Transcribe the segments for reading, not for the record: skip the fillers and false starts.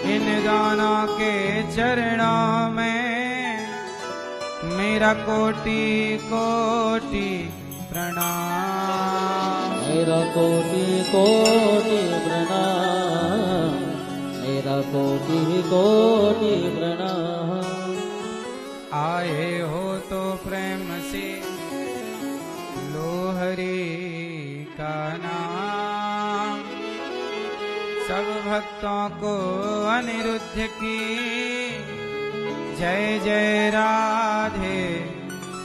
इन दोनों के चरणों में मेरा कोटि कोटि प्रणाम। मेरा कोटि कोटि प्रणाम, मेरा कोटि कोटि प्रणाम। आए हो तो प्रेम से लो हरि का नाम, सब भक्तों को अनिरुद्ध की जय जय राधे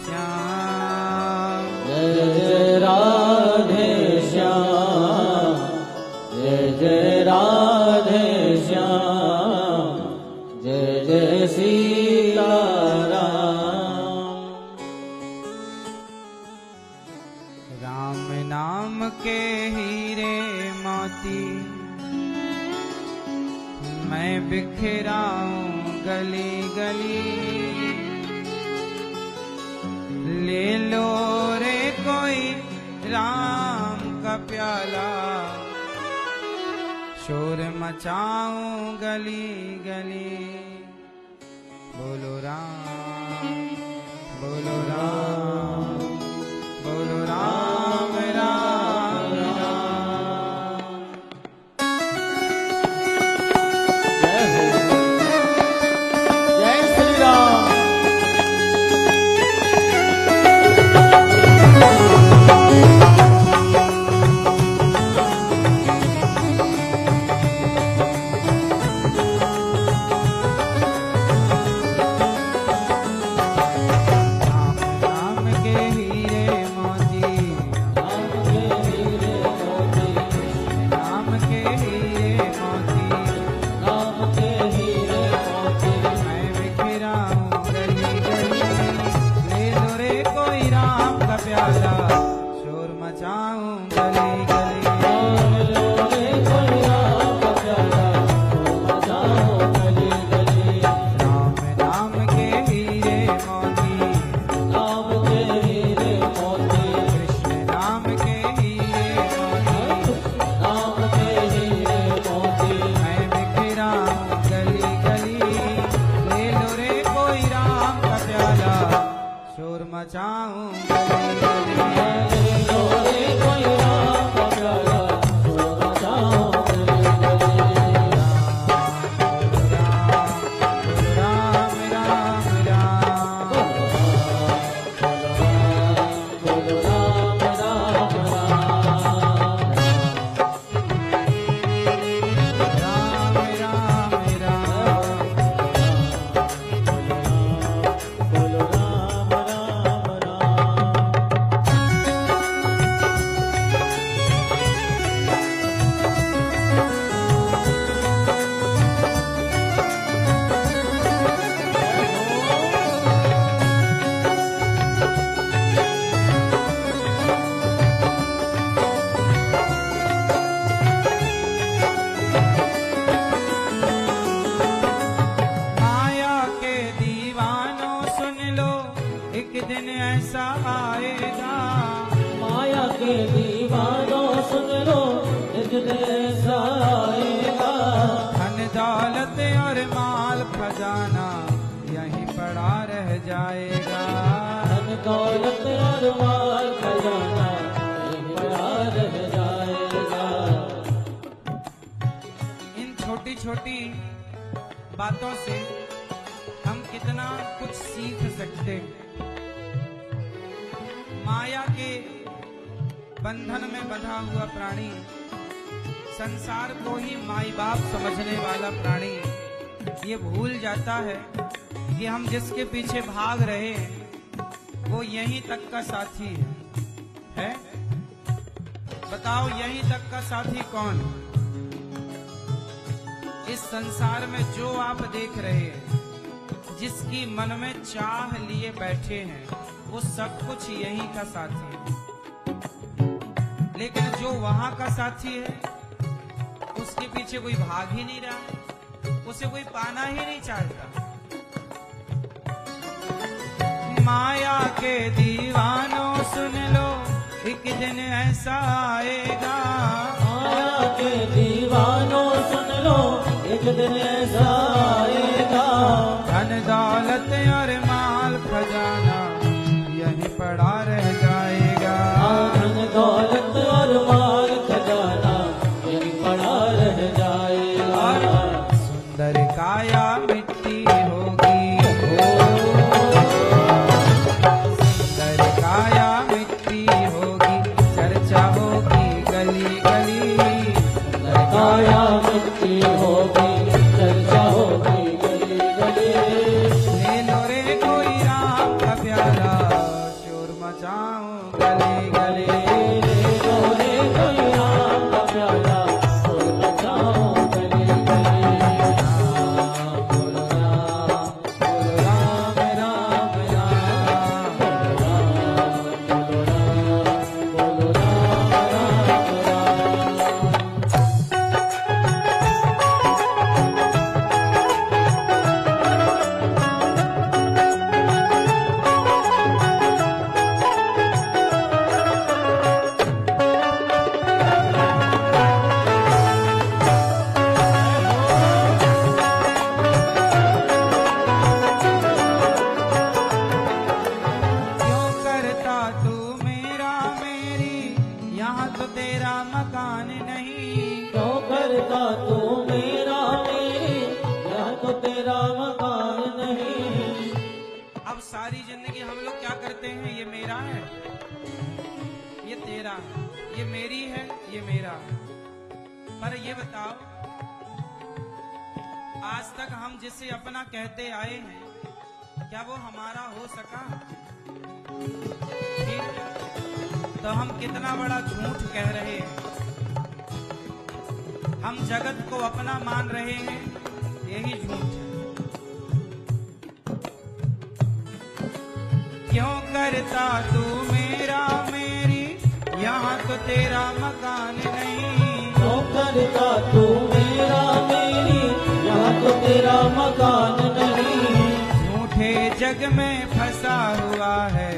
श्याम। जय जय राधे श्याम, जय जय राधे श्याम, जय जय सीताराम। राम नाम के हीरे मोती मैं बिखराऊं गली गली, ले लो रे कोई राम का प्याला, शोर मचाऊं गली गली। बोलो राम, बोलो राम, बोलो राम राम राम। जय श्री राम। छोटी बातों से हम कितना कुछ सीख सकते। माया के बंधन में बंधा हुआ प्राणी, संसार को ही माई बाप समझने वाला प्राणी ये भूल जाता है कि हम जिसके पीछे भाग रहे हैं वो यहीं तक का साथी है? बताओ यहीं तक का साथी कौन? इस संसार में जो आप देख रहे हैं, जिसकी मन में चाह लिए बैठे हैं, वो सब कुछ यहीं का साथी है। लेकिन जो वहां का साथी है उसके पीछे कोई भाग ही नहीं रहा, उसे कोई पाना ही नहीं चाहता। माया के दीवानों सुन लो, एक दिन ऐसा आएगा। माया के दीवानों सुन लो, एक एक दिन ऐसा आएगा, धन दौलत और माल खजाना यहीं पड़ा रह जाएगा। धन दौलत और माल खजाना यहीं पड़ा रह जाएगा। सुंदर काया मिट्टी होगी, सुंदर काया मिट्टी होगी, चर्चा होगी गली गली। सुंदर काया मिट्टी होगी, चर्चा होगी गली गली। ले लो रे कोई राम का प्यारा, शोर मचाऊं गली गली। ले लो रे कोई राम का प्याला, शोर मचाऊं गली गली। बोलो राम, बोलो राम, राम राम। बोलो राम, बोलो राम, बोलो राम, राम राम। क्यों करता तू मेरा मेरी, यहाँ तो तेरा मकान नहीं। क्यों करता तू मेरा मेरी, यह तो तेरा मकान नहीं। अब सारी जिंदगी हम लोग क्या करते हैं, ये मेरा है, ये तेरा है, ये मेरी है, ये मेरा है। पर ये बताओ, आज तक हम जिसे अपना कहते आए हैं, क्या वो हमारा हो सका? ठीक? तो हम कितना बड़ा झूठ कह रहे हैं। हम जगत को अपना मान रहे हैं, यही झूठ है। क्यों करता तू मेरा मेरी, यहाँ तो तेरा मकान नहीं। क्यों करता तू मेरा मेरी, यहाँ तो तेरा मकान नहीं। झूठे जग में फंसा हुआ है,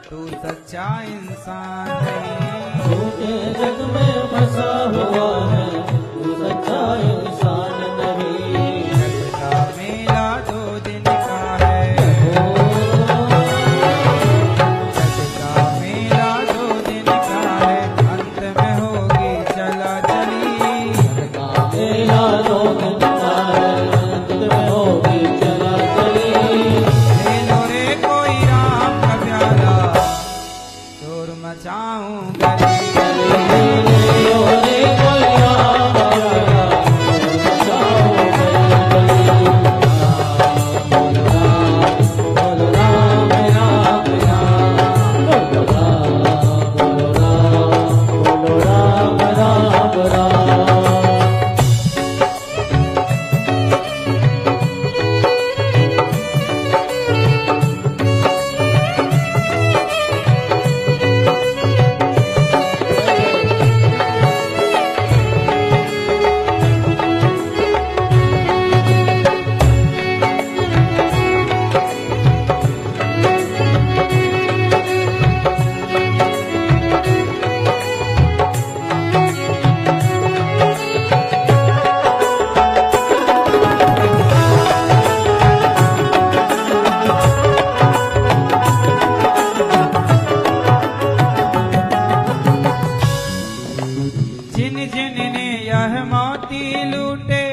तू सच्चा इंसान नहीं। झूठे जग में फंसा हुआ है, तू सच्चा इंसान नहीं। जग का मेला 2 दिन का है, जग का मेला 2 दिन का है, अंत में होगी चला चली। जग का मेला 2 दिन का है, अंत में होगी चला चली। ले लो रे कोई राम का प्याला, शोर मचाऊं गली गली। ले लो रे कोई राम का प्याला, शोर मचाऊं गली गली। बोलो राम, बोलो राम, राम राम। बोलो राम, बोलो राम, बोलो राम, राम राम। जिन जिन ने यह मोती लूटे,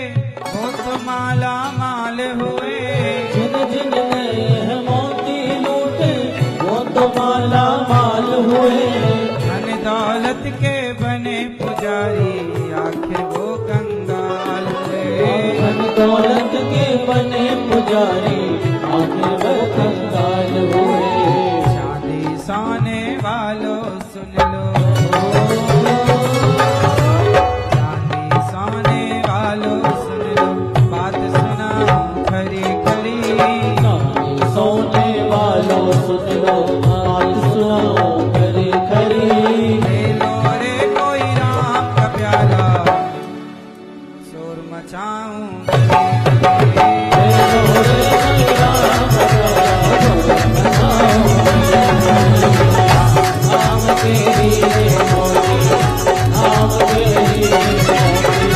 वो तो माला माल हुए। जिन जिन ने यह मोती लूटे, वो तो माला माल हुए। धन दौलत के बने पुजारी, आखिर वो कंगाल हुए। धन दौलत के बने पुजारी, आखिर वो कंगाल हुए। चांदी सोने वालों सुन लो, चांदी सोने वालों सुन लो, बात सुनाऊं खरी खरी। चांदी सोने वालों सुन लो, बात सुनाओ खरी खरी। ले लो रे कोई राम का प्याला, शोर मचाऊं गली गली। ले लो रे कोई राम का प्याला, शोर मचाऊं गली गली। राम तेरी मोती, राम तेरी मोती,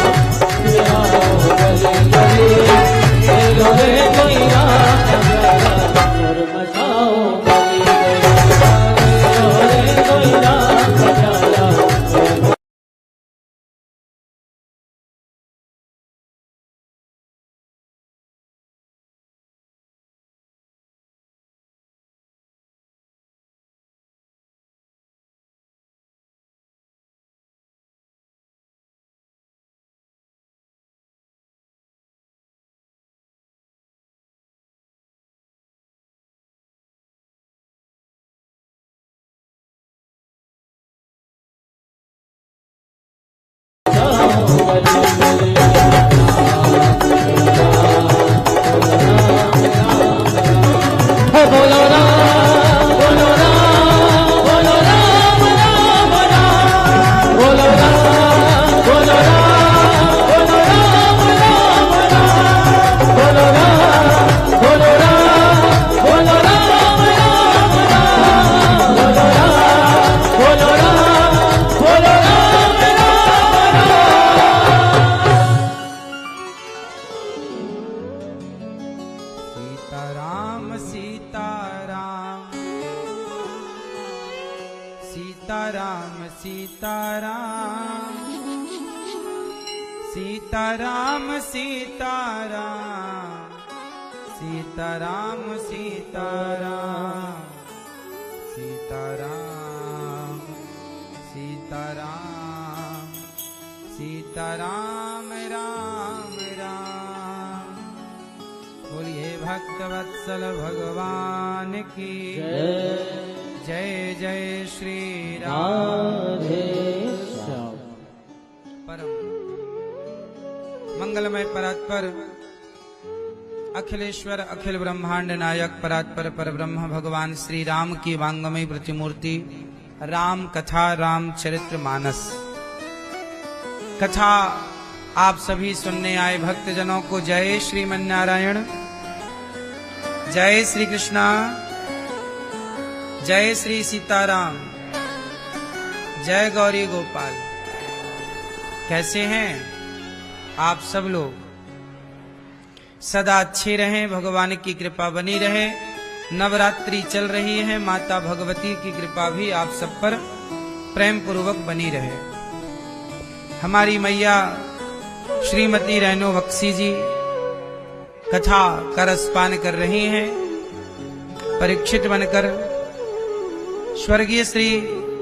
तेरा हो गली गली। सीताराम सीताराम सीताराम सीताराम सीताराम सीताराम सीताराम सीताराम सीताराम राम राम। बोलिए भक्तवत्सल भगवान की जय जय श्री राधे श्याम। परम मंगलमय परात्पर अखिलेश्वर अखिल ब्रह्मांड नायक परात्पर परब्रह्म भगवान श्री राम की वांगमय प्रतिमूर्ति राम कथा राम चरित्र मानस कथा आप सभी सुनने आए भक्तजनों को जय श्रीमन नारायण, जय श्री कृष्णा, जय श्री सीताराम, जय गौरी गोपाल। कैसे हैं आप सब लोग? सदा अच्छे रहें, भगवान की कृपा बनी रहे। नवरात्रि चल रही है, माता भगवती की कृपा भी आप सब पर प्रेम पूर्वक बनी रहे। हमारी मैया श्रीमती रेणु बख्शी जी कथा का रसपान कर रही हैं। परीक्षित बनकर स्वर्गीय श्री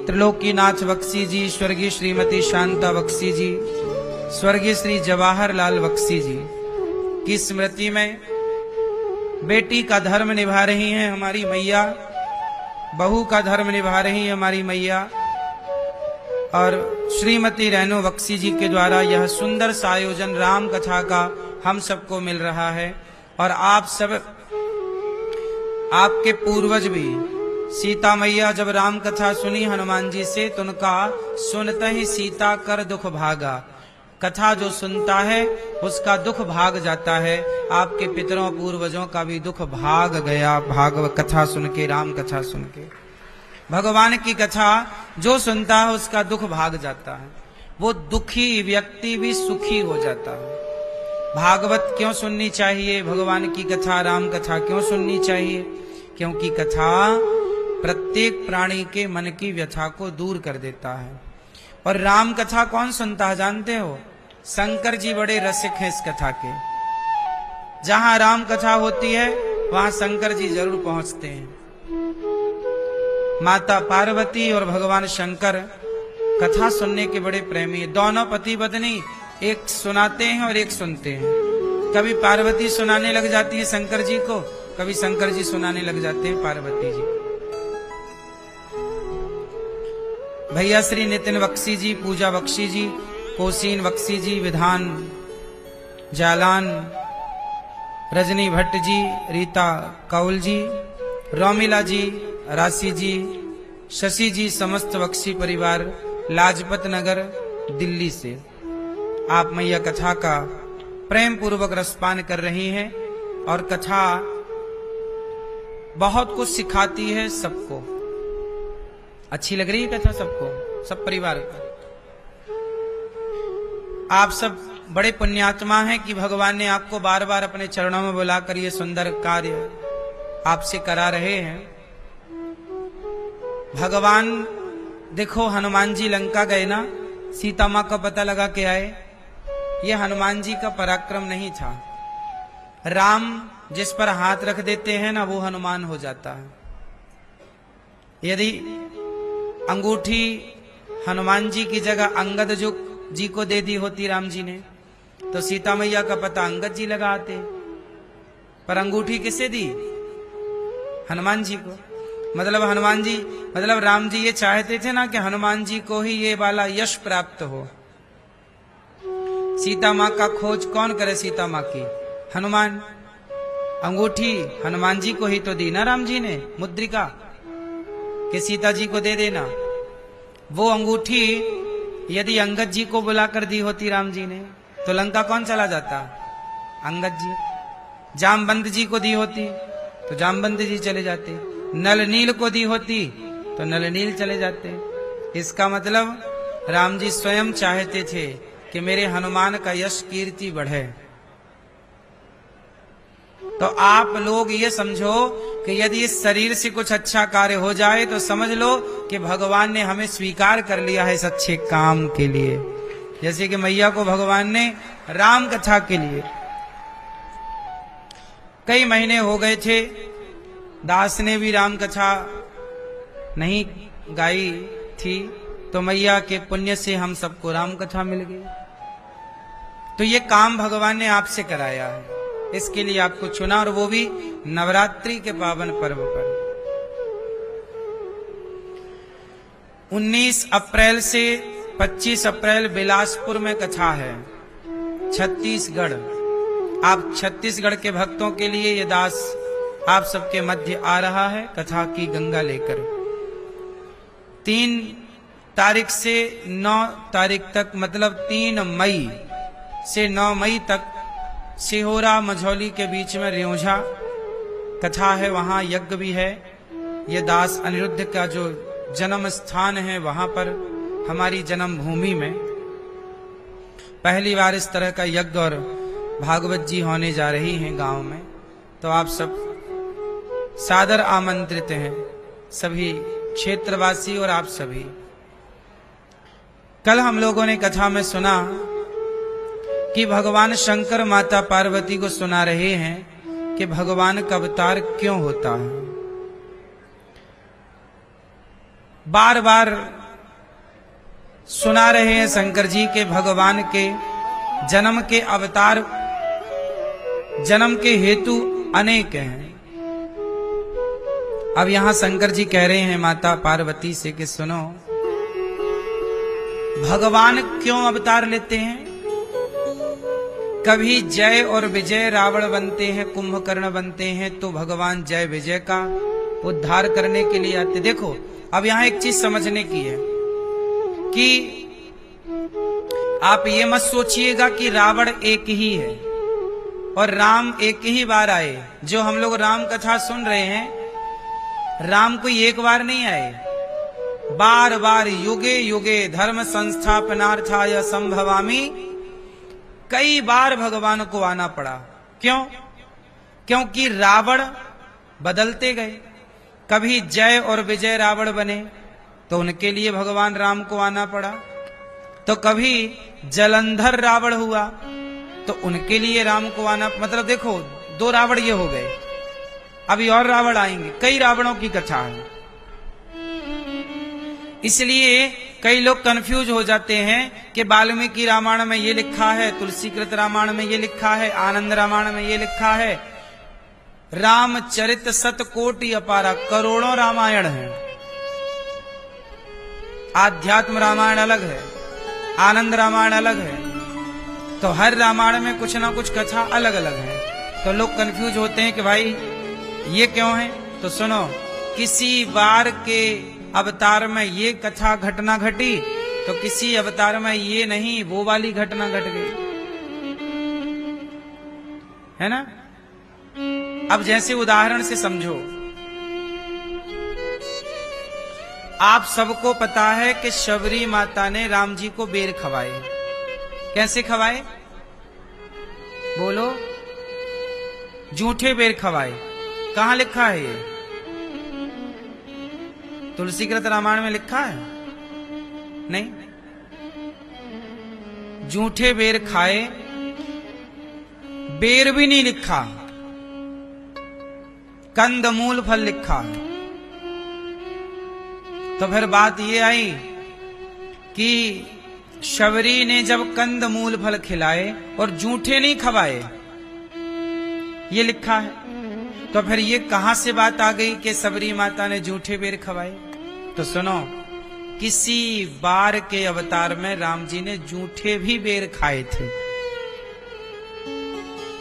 त्रिलोकीनाथ बख्शी जी, स्वर्गीय श्रीमती शांता बख्शी जी, स्वर्गीय श्री जवाहर लाल बख्शी जी की स्मृति में बेटी का धर्म निभा रही हैं हमारी मैया, बहू का धर्म निभा रही है हमारी मैया। और श्रीमती रेणु बख्शी जी के द्वारा यह सुंदर सा आयोजन राम कथा का हम सबको मिल रहा है। और आप सब, आपके पूर्वज भी, सीता मैया जब राम कथा सुनी हनुमान जी से तो उनका सुनते ही सीता कर दुख भागा। कथा जो सुनता है उसका दुख भाग जाता है। आपके पितरों पूर्वजों का भी दुख भाग गया भागवत कथा सुन के, राम कथा सुन के। भगवान की कथा जो सुनता है उसका दुख भाग जाता है, वो दुखी व्यक्ति भी सुखी हो जाता है। भागवत क्यों सुननी चाहिए? भगवान की कथा, राम कथा क्यों सुननी चाहिए? क्योंकि कथा प्रत्येक प्राणी के मन की व्यथा को दूर कर देता है। और राम कथा कौन सुनता है जानते हो? शंकर जी बड़े रसिक हैं इस कथा के। जहां राम कथा होती है वहां शंकर जी जरूर पहुंचते हैं। माता पार्वती और भगवान शंकर कथा सुनने के बड़े प्रेमी हैं। दोनों पति पत्नी एक सुनाते हैं और एक सुनते हैं। कभी पार्वती सुनाने लग जाती है शंकर जी को, कभी शंकर जी सुनाने लग जाते हैं पार्वती जी। भैया श्री नितिन बख्शी जी, पूजा बख्शी जी, कोसीन बख्शी जी, विधान जालान, रजनी भट्ट जी, रीता कौल जी, रोमिला जी, राशि जी, शशि जी, समस्त बख्शी परिवार लाजपत नगर दिल्ली से आप मैया कथा का प्रेम पूर्वक रसपान कर रही हैं। और कथा बहुत कुछ सिखाती है सबको। अच्छी लग रही है कथा सबको, सब परिवार को। आप सब बड़े पुण्यात्मा हैं कि भगवान ने आपको बार बार अपने चरणों में बुलाकर ये सुंदर कार्य आपसे करा रहे हैं। भगवान देखो, हनुमान जी लंका गए ना, सीता मां का पता लगा के आए। ये हनुमान जी का पराक्रम नहीं था। राम जिस पर हाथ रख देते हैं ना, वो हनुमान हो जाता है। यदि अंगूठी हनुमान जी की जगह अंगद जी को दे दी होती राम जी ने, तो सीता मैया का पता अंगद जी लगाते। पर अंगूठी किसे दी? हनुमान जी को। मतलब हनुमान जी, मतलब राम जी ये चाहते थे ना कि हनुमान जी को ही ये वाला यश प्राप्त हो। सीता माँ का खोज कौन करे? सीता माँ की हनुमान। अंगूठी हनुमान जी को ही तो दी ना राम जी ने, मुद्रिका कि सीता जी को दे देना। वो अंगूठी यदि अंगद जी को बुलाकर दी होती राम जी ने, तो लंका कौन चला जाता? अंगद जी। जामवंत जी को दी होती तो जामवंत जी चले जाते। नल नील को दी होती तो नल नील चले जाते। इसका मतलब राम जी स्वयं चाहते थे कि मेरे हनुमान का यश कीर्ति बढ़े। तो आप लोग ये समझो कि यदि इस शरीर से कुछ अच्छा कार्य हो जाए तो समझ लो कि भगवान ने हमें स्वीकार कर लिया है इस अच्छे काम के लिए। जैसे कि मैया को भगवान ने राम कथा के लिए, कई महीने हो गए थे, दास ने भी राम कथा नहीं गाई थी, तो मैया के पुण्य से हम सबको राम कथा मिल गई। तो ये काम भगवान ने आपसे कराया है, इसके लिए आपको चुना, और वो भी नवरात्रि के पावन पर्व पर। 19 अप्रैल से 25 अप्रैल बिलासपुर में कथा है, छत्तीसगढ़। आप छत्तीसगढ़ के भक्तों के लिए ये दास आप सबके मध्य आ रहा है कथा की गंगा लेकर। 3 तारीख से 9 तारीख तक, मतलब 3 मई से 9 मई तक सिहोरा मझौली के बीच में रियोझा कथा है, वहां यज्ञ भी है। ये दास अनिरुद्ध का जो जन्म स्थान है, वहां पर हमारी जन्मभूमि में पहली बार इस तरह का यज्ञ और भागवत जी होने जा रही हैं गांव में। तो आप सब सादर आमंत्रित हैं, सभी क्षेत्रवासी और आप सभी। कल हम लोगों ने कथा में सुना कि भगवान शंकर माता पार्वती को सुना रहे हैं कि भगवान का अवतार क्यों होता है। बार बार सुना रहे हैं शंकर जी के भगवान के जन्म के अवतार, जन्म के हेतु अनेक हैं। अब यहां शंकर जी कह रहे हैं माता पार्वती से कि सुनो, भगवान क्यों अवतार लेते हैं। कभी जय और विजय रावण बनते हैं, कुंभकर्ण बनते हैं, तो भगवान जय विजय का उद्धार करने के लिए आते। देखो अब यहां एक चीज समझने की है कि आप ये मत सोचिएगा कि रावण एक ही है और राम एक ही बार आए। जो हम लोग राम कथा सुन रहे हैं, राम कोई एक बार नहीं आए, बार बार युगे युगे धर्म संस्थापनार्थाय संभवामि, कई बार भगवान को आना पड़ा। क्यों? क्योंकि रावण बदलते गए। कभी जय और विजय रावण बने तो उनके लिए भगवान राम को आना पड़ा, तो कभी जलंधर रावण हुआ तो उनके लिए राम को आना, मतलब देखो 2 रावण ये हो गए, अभी और रावण आएंगे, कई रावणों की कथा है। इसलिए कई लोग कंफ्यूज हो जाते हैं कि वाल्मीकि रामायण में ये लिखा है, तुलसीकृत रामायण में ये लिखा है, आनंद रामायण में ये लिखा है। रामचरित शतकोटि अपारा, करोड़ों रामायण है। आध्यात्म रामायण अलग है, आनंद रामायण अलग है, तो हर रामायण में कुछ ना कुछ कथा अलग अलग है। तो लोग कंफ्यूज होते हैं कि भाई ये क्यों है। तो सुनो, किसी बार के अवतार में ये कथा घटना घटी तो किसी अवतार में ये नहीं, वो वाली घटना घट गई, है ना। अब जैसे उदाहरण से समझो, आप सबको पता है कि शबरी माता ने राम जी को बेर खवाए। कैसे खवाए बोलो? जूठे बेर खवाए। कहां लिखा है ये? तुलसीकृत रामायण में लिखा है? नहीं। जूठे बेर खाए, बेर भी नहीं लिखा, कंदमूल फल लिखा है। तो फिर बात ये आई कि शबरी ने जब कंदमूल फल खिलाए और जूठे नहीं खवाए, ये लिखा है, तो फिर ये कहां से बात आ गई कि शबरी माता ने जूठे बेर खवाए? तो सुनो, किसी बार के अवतार में राम जी ने जूठे भी बेर खाए थे।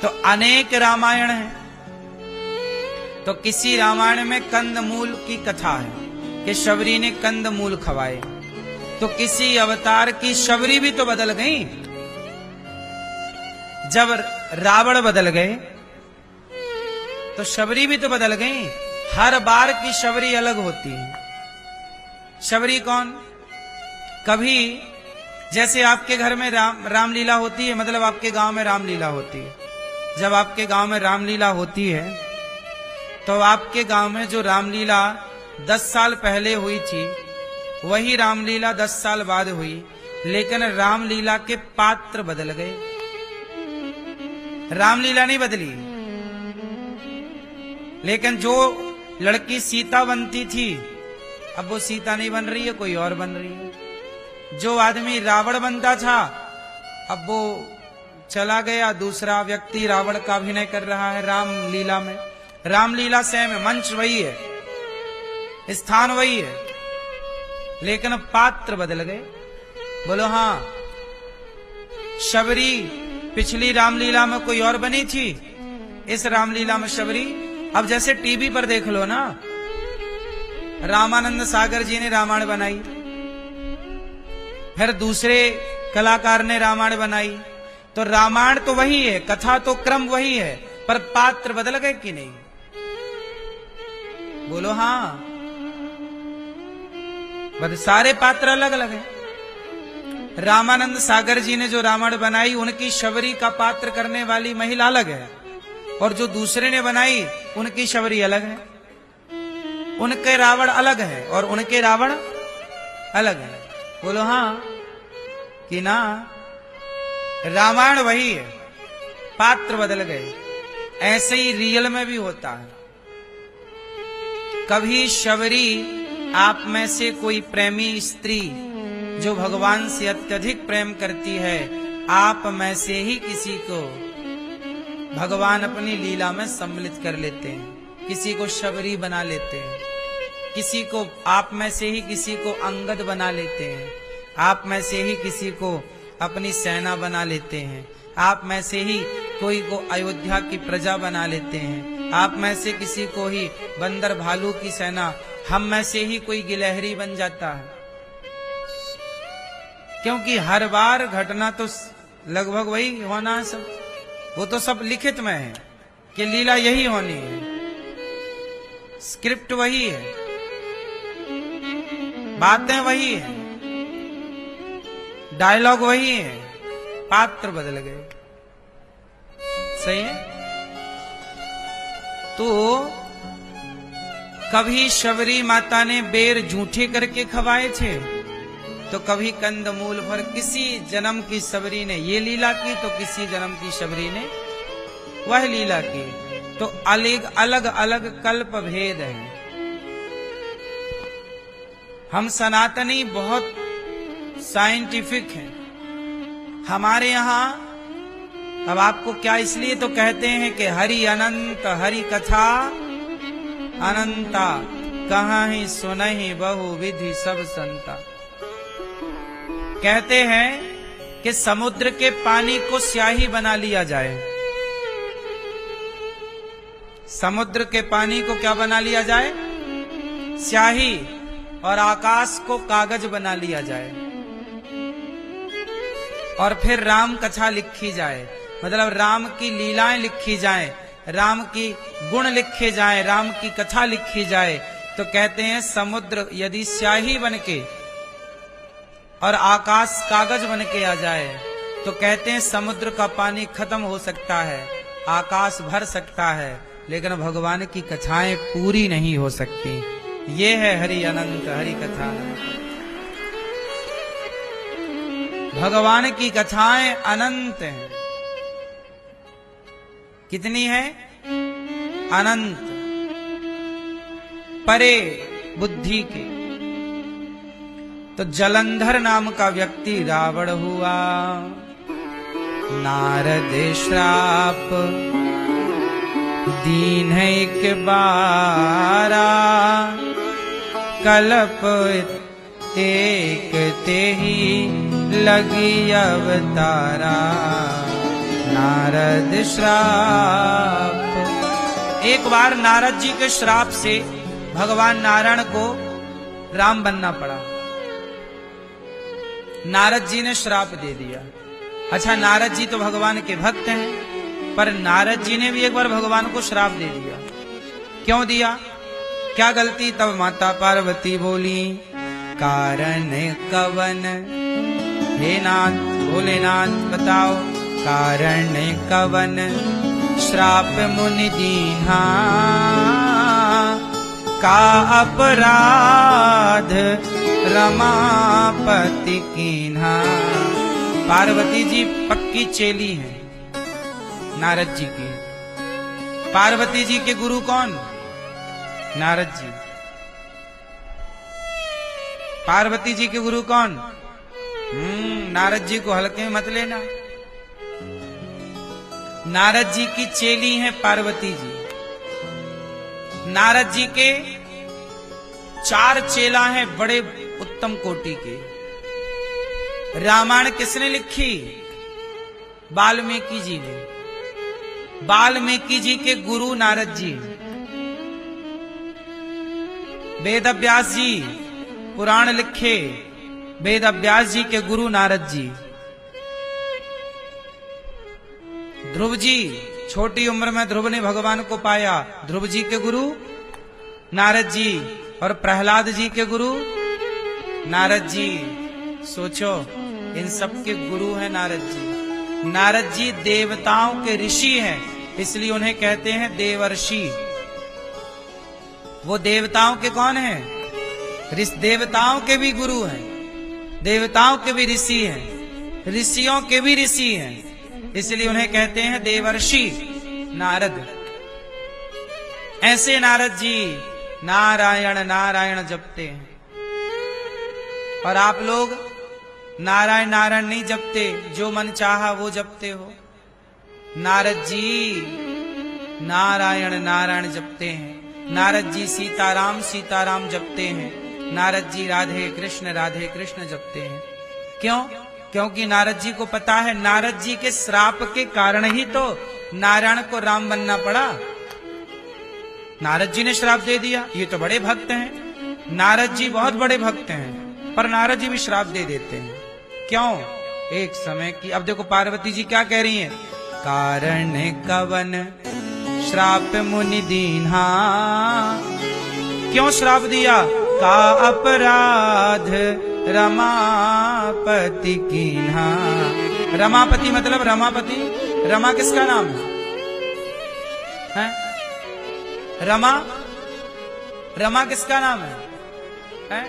तो अनेक रामायण है, तो किसी रामायण में कंदमूल की कथा है कि शबरी ने कंदमूल खवाए, तो किसी अवतार की शबरी भी तो बदल गई। जब रावण बदल गए तो शबरी भी तो बदल गई। हर बार की शबरी अलग होती है। शबरी कौन? कभी जैसे आपके घर में रामलीला होती है, मतलब आपके गांव में रामलीला होती है, जब आपके गांव में रामलीला होती है तो आपके गांव में जो रामलीला 10 साल पहले हुई थी वही रामलीला 10 साल बाद हुई, लेकिन रामलीला के पात्र बदल गए, रामलीला नहीं बदली। लेकिन जो लड़की सीता बनती थी अब वो सीता नहीं बन रही है, कोई और बन रही है। जो आदमी रावण बनता था अब वो चला गया, दूसरा व्यक्ति रावण का अभिनय कर रहा है रामलीला में। रामलीला सेम है, मंच वही है, स्थान वही है, लेकिन पात्र बदल गए। बोलो हाँ। शबरी पिछली रामलीला में कोई और बनी थी, इस रामलीला में शबरी। अब जैसे टीवी पर देख लो ना, रामानंद सागर जी ने रामायण बनाई, फिर दूसरे कलाकार ने रामायण बनाई, तो रामायण तो वही है, कथा तो क्रम वही है, पर पात्र बदल गए कि नहीं? बोलो हाँ। बस सारे पात्र अलग अलग हैं। रामानंद सागर जी ने जो रामायण बनाई उनकी शबरी का पात्र करने वाली महिला अलग है, और जो दूसरे ने बनाई उनकी शबरी अलग है। उनके रावण अलग है और उनके रावण अलग है। बोलो हाँ कि ना? रामायण वही है, पात्र बदल गए। ऐसे ही रियल में भी होता है। कभी शबरी आप में से कोई प्रेमी स्त्री जो भगवान से अत्यधिक प्रेम करती है, आप में से ही किसी को भगवान अपनी लीला में सम्मिलित कर लेते हैं, किसी को शबरी बना लेते हैं, किसी को आप में से ही किसी को अंगद बना लेते हैं, आप में से ही किसी को अपनी सेना बना लेते हैं, आप में से ही कोई को अयोध्या की प्रजा बना लेते हैं, आप में से किसी को ही बंदर भालू की सेना, हम में से ही कोई गिलहरी बन जाता है। क्योंकि हर बार घटना तो लगभग वही होना है, सब वो तो सब लिखित में है कि लीला यही होनी है, स्क्रिप्ट वही है, बातें वही है, डायलॉग वही है, पात्र बदल गए। सही है? तो कभी शबरी माता ने बेर झूठे करके खवाए थे, तो कभी कंदमूल पर। किसी जन्म की शबरी ने ये लीला की तो किसी जन्म की शबरी ने वह लीला की, तो अलग अलग कल्प भेद है। हम सनातनी बहुत साइंटिफिक हैं। हमारे यहां अब आपको क्या इसलिए तो कहते हैं कि हरि अनंत हरि कथा अनंता, कहाँ ही सुनहि बहु विधि सब संता। कहते हैं कि समुद्र के पानी को स्याही बना लिया जाए, समुद्र के पानी को क्या बना लिया जाए? स्याही। और आकाश को कागज बना लिया जाए, और फिर राम कथा लिखी जाए, मतलब राम की लीलाएं लिखी जाएं, राम की गुण लिखे जाएं, राम की कथा लिखी जाए। तो कहते हैं समुद्र यदि स्याही बनके और आकाश कागज बनके आ जाए, तो कहते हैं समुद्र का पानी खत्म हो सकता है, आकाश भर सकता है, लेकिन भगवान की कथाएं पूरी नहीं हो सकती। ये है हरि अनंत हरि कथा। भगवान की कथाएं अनंत हैं। कितनी है? अनंत, परे बुद्धि के। तो जलंधर नाम का व्यक्ति रावण हुआ, नारद श्राप दीन है एक बारा, कल्प एक ते ही लगी अवतारा। नारद श्राप। एक बार नारद जी के श्राप से भगवान नारायण को राम बनना पड़ा। नारद जी ने श्राप दे दिया। अच्छा, नारद जी तो भगवान के भक्त हैं, पर नारद जी ने भी एक बार भगवान को श्राप दे दिया। क्यों दिया? क्या गलती? तब माता पार्वती बोली, कारण कवन? हे नाथ भोलेनाथ बताओ कारण कवन, श्राप मुनि दीन्हा, का अपराध रमापति कीन्हा। पार्वती जी पक्की चेली हैं नारद जी की। पार्वती जी के गुरु कौन? नारद जी। पार्वती जी के गुरु कौन? नारद जी को हल्के में मत लेना। नारद जी की चेली हैं पार्वती जी। नारद जी के 4 चेला हैं बड़े उत्तम कोटि के। रामायण किसने लिखी? वाल्मीकि जी ने। वाल्मीकि जी के गुरु नारद जी। वेद व्यास जी पुराण लिखे, वेद व्यास जी के गुरु नारद जी। ध्रुव जी, छोटी उम्र में ध्रुव ने भगवान को पाया, ध्रुव जी के गुरु नारद जी। और प्रहलाद जी के गुरु नारद जी। सोचो, इन सब के गुरु हैं नारद जी। नारद जी देवताओं के ऋषि हैं, इसलिए उन्हें कहते हैं देवर्षि। वो देवताओं के कौन हैं? देवताओं के भी गुरु हैं, देवताओं के भी ऋषि हैं, ऋषियों के भी ऋषि हैं, इसलिए उन्हें कहते हैं देवर्षि नारद। ऐसे नारद जी नारायण नारायण जपते हैं। और आप लोग नारायण नारायण नहीं जपते, जो मन चाहा वो जपते हो। नारद जी नारायण नारायण जपते हैं। नारद जी सीताराम सीताराम जपते हैं। नारद जी राधे कृष्ण जपते हैं। क्यों? क्योंकि नारद जी को पता है, नारद जी के श्राप के कारण ही तो नारायण को राम बनना पड़ा। नारद जी ने श्राप दे दिया। ये तो बड़े भक्त हैं, नारद जी बहुत बड़े भक्त हैं, पर नारद जी भी श्राप दे देते हैं। क्यों? एक समय की, अब देखो पार्वती जी क्या कह रही हैं, कारण कवन श्राप मुनि दीन्हा। क्यों श्राप दिया? का अपराध रमापति कीन्हा। रमापति मतलब रमापति, रमा किसका नाम है? रमा, रमा किसका नाम है?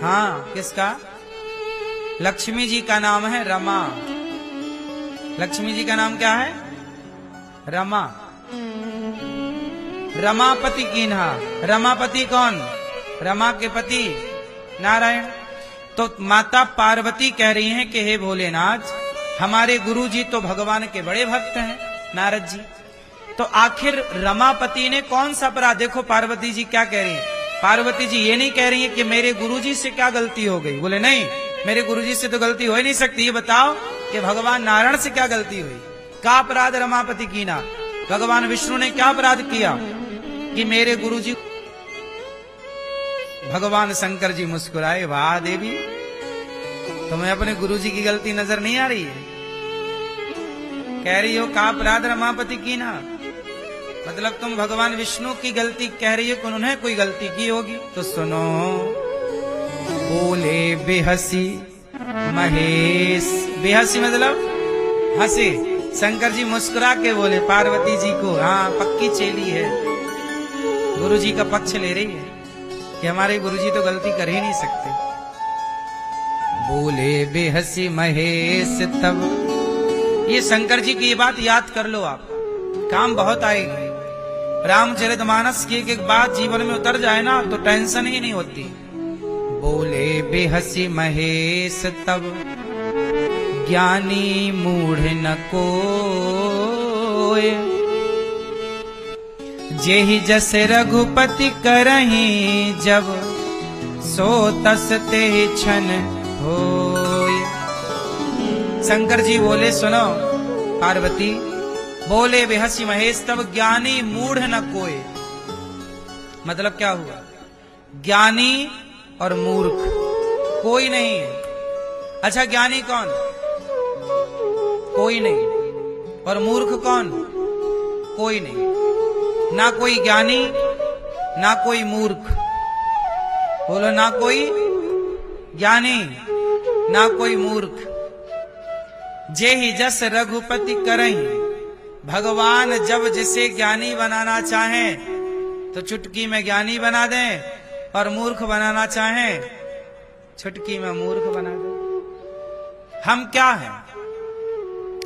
हाँ, किसका? लक्ष्मी जी का नाम है रमा। लक्ष्मी जी का नाम क्या है? रमा। रमापति कीन्हा। रमापति कौन? रमा के पति नारायण। तो माता पार्वती कह रही हैं कि हे भोलेनाथ, हमारे गुरु जी तो भगवान के बड़े भक्त हैं नारद जी, तो आखिर रमापति ने कौन सा अपराध? देखो पार्वती जी क्या कह रही हैं। पार्वती जी ये नहीं कह रही है कि मेरे गुरुजी से क्या गलती हो गई। बोले नहीं, मेरे गुरुजी से तो गलती हो ही नहीं सकती। ये बताओ कि भगवान नारायण से क्या गलती हुई? क्या अपराध रमापति कीना? भगवान विष्णु ने क्या अपराध किया कि मेरे गुरुजी? भगवान शंकर जी मुस्कुराए, वाह देवी, तुम्हें अपने गुरुजी की गलती नजर नहीं आ रही है? कह रही हो का अपराध रमापति कीना, मतलब तुम भगवान विष्णु की गलती कह रही हो कि उन्होंने कोई गलती की होगी। तो सुनो, बोले बेहसी महेश। बेहसी मतलब हंसे। शंकर जी मुस्कुरा के बोले पार्वती जी को, हाँ पक्की चेली है, गुरु जी का पक्ष ले रही है कि हमारे गुरु जी तो गलती कर ही नहीं सकते। बोले बेहसी महेश तब। ये शंकर जी की ये बात याद कर लो, आप काम बहुत आएगी। रामचरितमानस की एक बात जीवन में उतर जाए ना तो टेंशन ही नहीं होती। बोले बेहसी महेश तब, ज्ञानी मूढ़ न कोय। जेहि जस रघुपति करहीं जब, सो तस तेहि छन होय। शंकर जी बोले सुनो पार्वती, बोले बेहसी महेश तब, ज्ञानी मूढ़ न कोय। मतलब क्या हुआ? ज्ञानी और मूर्ख कोई नहीं है। अच्छा ज्ञानी कौन? कोई नहीं। और मूर्ख कौन? कोई नहीं। ना कोई ज्ञानी ना कोई मूर्ख। बोलो ना कोई ज्ञानी ना कोई मूर्ख। जेहि जस रघुपति करहीं। भगवान जब जिसे ज्ञानी बनाना चाहें तो चुटकी में ज्ञानी बना दें, और मूर्ख बनाना चाहें चुटकी में मूर्ख बना दें। हम क्या हैं?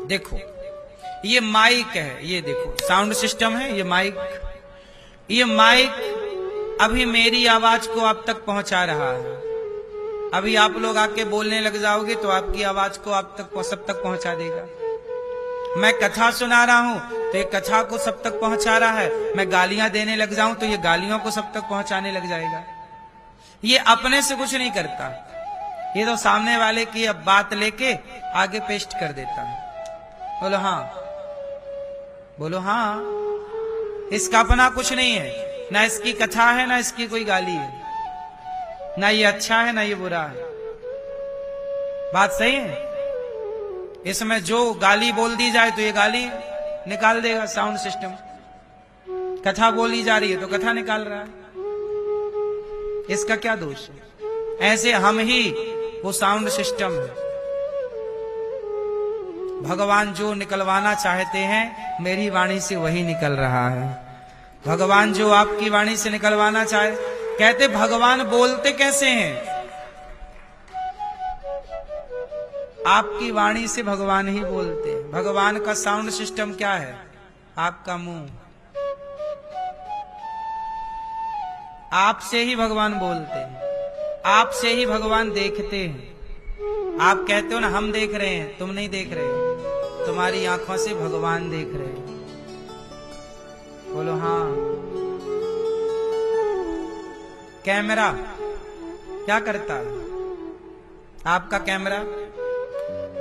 देखो, ये माइक है, ये देखो साउंड सिस्टम है, ये माइक अभी मेरी आवाज को आप तक पहुंचा रहा है। अभी आप लोग आके बोलने लग जाओगे तो आपकी आवाज को आप तक सब तक पहुंचा देगा। मैं कथा सुना रहा हूं तो ये कथा को सब तक पहुंचा रहा है। मैं गालियां देने लग जाऊं तो ये गालियों को सब तक पहुंचाने लग जाएगा। ये अपने से कुछ नहीं करता, ये तो सामने वाले की अब बात लेके आगे पेस्ट कर देता है। बोलो हाँ, बोलो हाँ। इसका अपना कुछ नहीं है, ना इसकी कथा है, ना इसकी कोई गाली है, ना ये अच्छा है, ना ये बुरा है। बात सही है? इसमें जो गाली बोल दी जाए तो ये गाली निकाल देगा साउंड सिस्टम। कथा बोली जा रही है तो कथा निकाल रहा है। इसका क्या दोष है? ऐसे हम ही वो साउंड सिस्टम है। भगवान जो निकलवाना चाहते हैं मेरी वाणी से वही निकल रहा है। भगवान जो आपकी वाणी से निकलवाना चाहे, कहते भगवान बोलते कैसे हैं? आपकी वाणी से भगवान ही बोलते हैं। भगवान का साउंड सिस्टम क्या है? आपका मुंह। आपसे ही भगवान बोलते हैं, आपसे ही भगवान देखते हैं। आप कहते हो ना हम देख रहे हैं, तुम नहीं देख रहे, तुम्हारी आंखों से भगवान देख रहे हैं। बोलो हाँ। कैमरा क्या करता है? आपका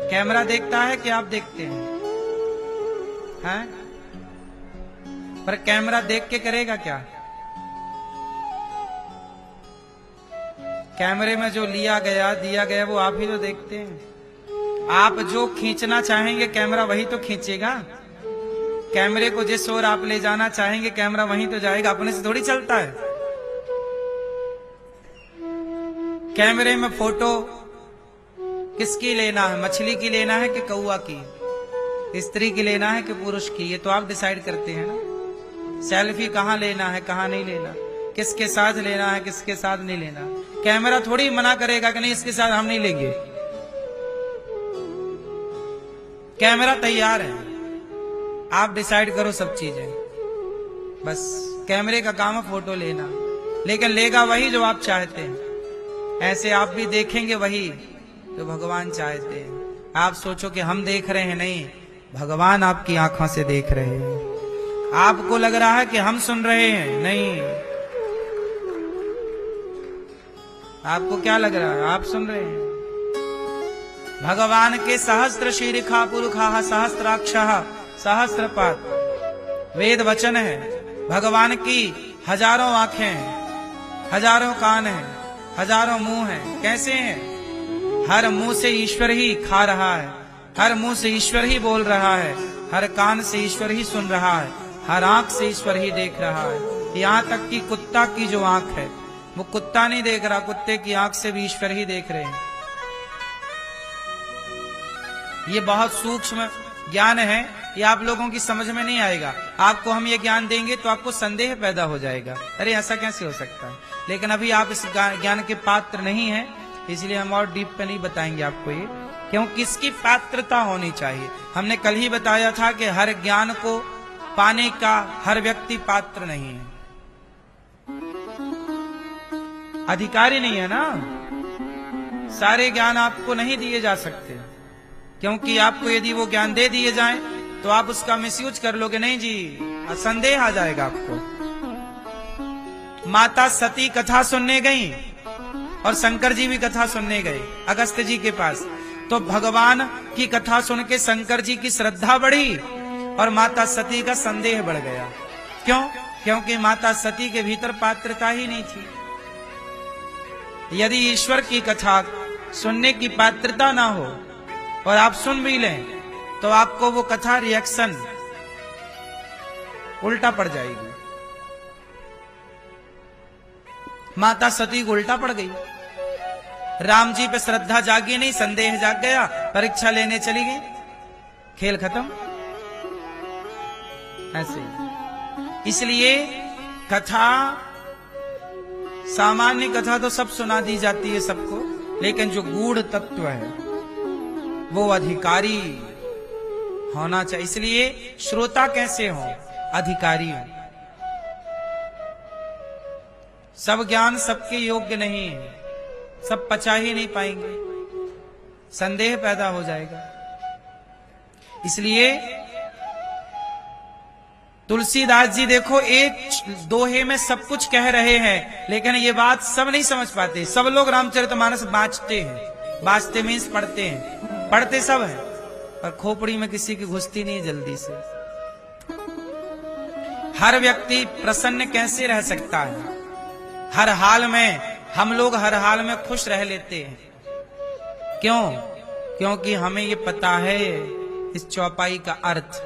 कैमरा देखता है कि आप देखते हैं? पर कैमरा देख के करेगा क्या? कैमरे में जो लिया गया वो आप ही तो देखते हैं। आप जो खींचना चाहेंगे कैमरा वही तो खींचेगा। कैमरे को जिस ओर आप ले जाना चाहेंगे कैमरा वहीं तो जाएगा, अपने से थोड़ी चलता है। कैमरे में फोटो किसकी लेना है? मछली की लेना है कि कौआ की? स्त्री की लेना है कि पुरुष की? ये तो आप डिसाइड करते हैं ना। सेल्फी कहाँ लेना है, कहाँ नहीं लेना, किसके साथ लेना है, किसके साथ नहीं लेना। कैमरा थोड़ी मना करेगा कि नहीं इसके साथ हम नहीं लेंगे। कैमरा तैयार है, आप डिसाइड करो सब चीजें। बस कैमरे का काम है फोटो लेना, लेकिन लेगा वही जो आप चाहते हैं। ऐसे आप भी देखेंगे वही जो भगवान चाहते हैं। आप सोचो कि हम देख रहे हैं, नहीं, भगवान आपकी आंखों से देख रहे हैं। आपको लग रहा है कि हम सुन रहे हैं, नहीं, आपको क्या लग रहा है? आप सुन रहे हैं। भगवान के सहस्त्र शीर्षा पुरुषा सहस्त्राक्षः सहस्त्रपाद वेद वचन है। भगवान की हजारों आंखें हैं, हजारों कान हैं, हजारों मुंह हैं। कैसे हैं? हर मुंह से ईश्वर ही खा रहा है, हर मुंह से ईश्वर ही बोल रहा है, हर कान से ईश्वर ही सुन रहा है, हर आंख से ईश्वर ही देख रहा है। यहाँ तक कि कुत्ता की जो आंख है वो कुत्ता नहीं देख रहा, कुत्ते की आंख से भी ईश्वर ही देख रहे हैं। ये बहुत सूक्ष्म ज्ञान है, ये आप लोगों की समझ में नहीं आएगा। आपको हम ये ज्ञान देंगे तो आपको संदेह पैदा हो जाएगा, अरे ऐसा कैसे हो सकता है। लेकिन अभी आप इस ज्ञान के पात्र नहीं हैं, इसलिए हम और डीप पे नहीं बताएंगे आपको ये, क्यों किसकी पात्रता होनी चाहिए। हमने कल ही बताया था कि हर ज्ञान को पाने का हर व्यक्ति पात्र नहीं है, अधिकारी नहीं है ना। सारे ज्ञान आपको नहीं दिए जा सकते, क्योंकि आपको यदि वो ज्ञान दे दिए जाएं तो आप उसका मिसयूज कर लोगे। नहीं जी, संदेह आ जाएगा आपको। माता सती कथा सुनने गई और शंकर जी भी कथा सुनने गए अगस्त जी के पास। तो भगवान की कथा सुन के शंकर जी की श्रद्धा बढ़ी और माता सती का संदेह बढ़ गया। क्यों? क्योंकि माता सती के भीतर पात्रता ही नहीं थी। यदि ईश्वर की कथा सुनने की पात्रता ना हो और आप सुन भी लें तो आपको वो कथा रिएक्शन उल्टा पड़ जाएगी। माता सती को उल्टा पड़ गई। राम जी पे श्रद्धा जागी नहीं, संदेह जाग गया, परीक्षा लेने चली गई, खेल खत्म। ऐसे ही। इसलिए कथा, सामान्य कथा तो सब सुना दी जाती है सबको, लेकिन जो गूढ़ तत्व है वो अधिकारी होना चाहिए। इसलिए श्रोता कैसे हो? अधिकारी हो। सब ज्ञान सबके योग्य नहीं है, सब पचा ही नहीं पाएंगे, संदेह पैदा हो जाएगा। इसलिए तुलसीदास जी देखो एक दोहे में सब कुछ कह रहे हैं, लेकिन ये बात सब नहीं समझ पाते। सब लोग रामचरितमानस बाँचते हैं, बाँचते मीन्स पढ़ते हैं, पढ़ते सब है, पर खोपड़ी में किसी की घुसती नहीं जल्दी से। हर व्यक्ति प्रसन्न कैसे रह सकता है? हर हाल में, हम लोग हर हाल में खुश रह लेते हैं। क्यों? क्योंकि हमें ये पता है इस चौपाई का अर्थ।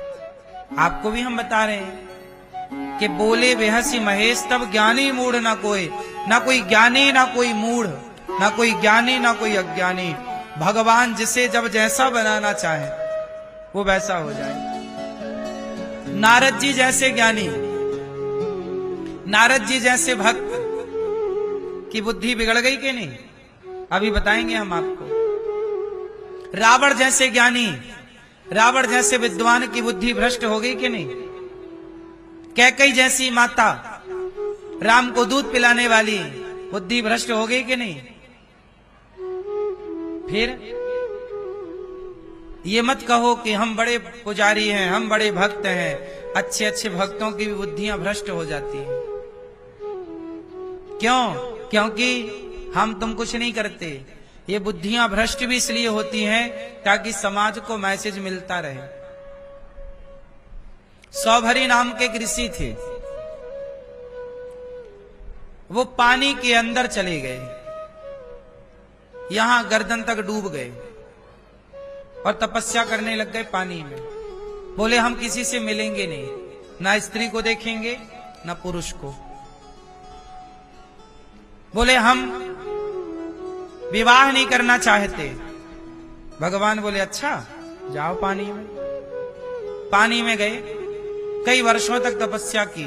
आपको भी हम बता रहे हैं कि बोले बेहसी महेश तब ज्ञानी मूढ़ ना कोई, ना कोई ज्ञानी ना कोई मूढ़, ना कोई ज्ञानी ना कोई अज्ञानी। भगवान जिसे जब जैसा बनाना चाहे वो वैसा हो जाए। नारद जी जैसे ज्ञानी, नारद जी जैसे भक्त की बुद्धि बिगड़ गई कि नहीं? अभी बताएंगे हम आपको। रावण जैसे ज्ञानी, रावण जैसे विद्वान की बुद्धि भ्रष्ट हो गई कि नहीं? कैकई जैसी माता, राम को दूध पिलाने वाली, बुद्धि भ्रष्ट हो गई कि नहीं? फिर ये मत कहो कि हम बड़े पुजारी हैं, हम बड़े भक्त हैं। अच्छे अच्छे भक्तों की भी बुद्धियां भ्रष्ट हो जाती हैं। क्यों? क्योंकि हम तुम कुछ नहीं करते। ये बुद्धियां भ्रष्ट भी इसलिए होती हैं ताकि समाज को मैसेज मिलता रहे। सौभरी नाम के एक ऋषि थे, वो पानी के अंदर चले गए, यहां गर्दन तक डूब गए और तपस्या करने लग गए पानी में। बोले हम किसी से मिलेंगे नहीं, ना स्त्री को देखेंगे ना पुरुष को। बोले हम विवाह नहीं करना चाहते। भगवान बोले अच्छा जाओ पानी में। पानी में गए, कई वर्षों तक तपस्या की।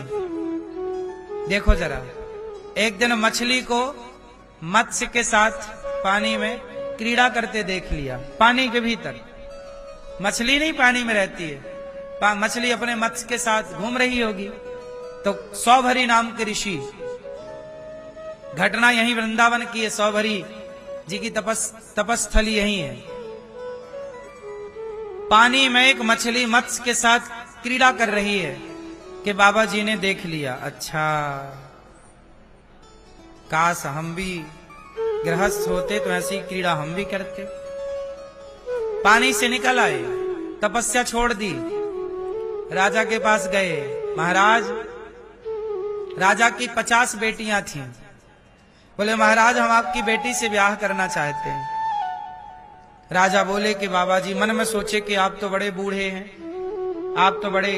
देखो जरा, एक दिन मछली को मत्स्य के साथ पानी में क्रीड़ा करते देख लिया। पानी के भीतर मछली नहीं पानी में रहती है, मछली अपने मत्स्य के साथ घूम रही होगी। तो सौभरी नाम के ऋषि, घटना यही वृंदावन की है, सौभरी जी की तपस्थली यही है। पानी में एक मछली मत्स्य के साथ क्रीड़ा कर रही है कि बाबा जी ने देख लिया। अच्छा, काश हम भी गृहस्थ होते तो ऐसी क्रीड़ा हम भी करते। पानी से निकल आए, तपस्या छोड़ दी, राजा के पास गए। महाराज, राजा की 50 बेटियां थीं। बोले महाराज हम आपकी बेटी से ब्याह करना चाहते हैं। राजा बोले कि बाबा जी मन में सोचे कि आप तो बड़े बूढ़े हैं, आप तो बड़े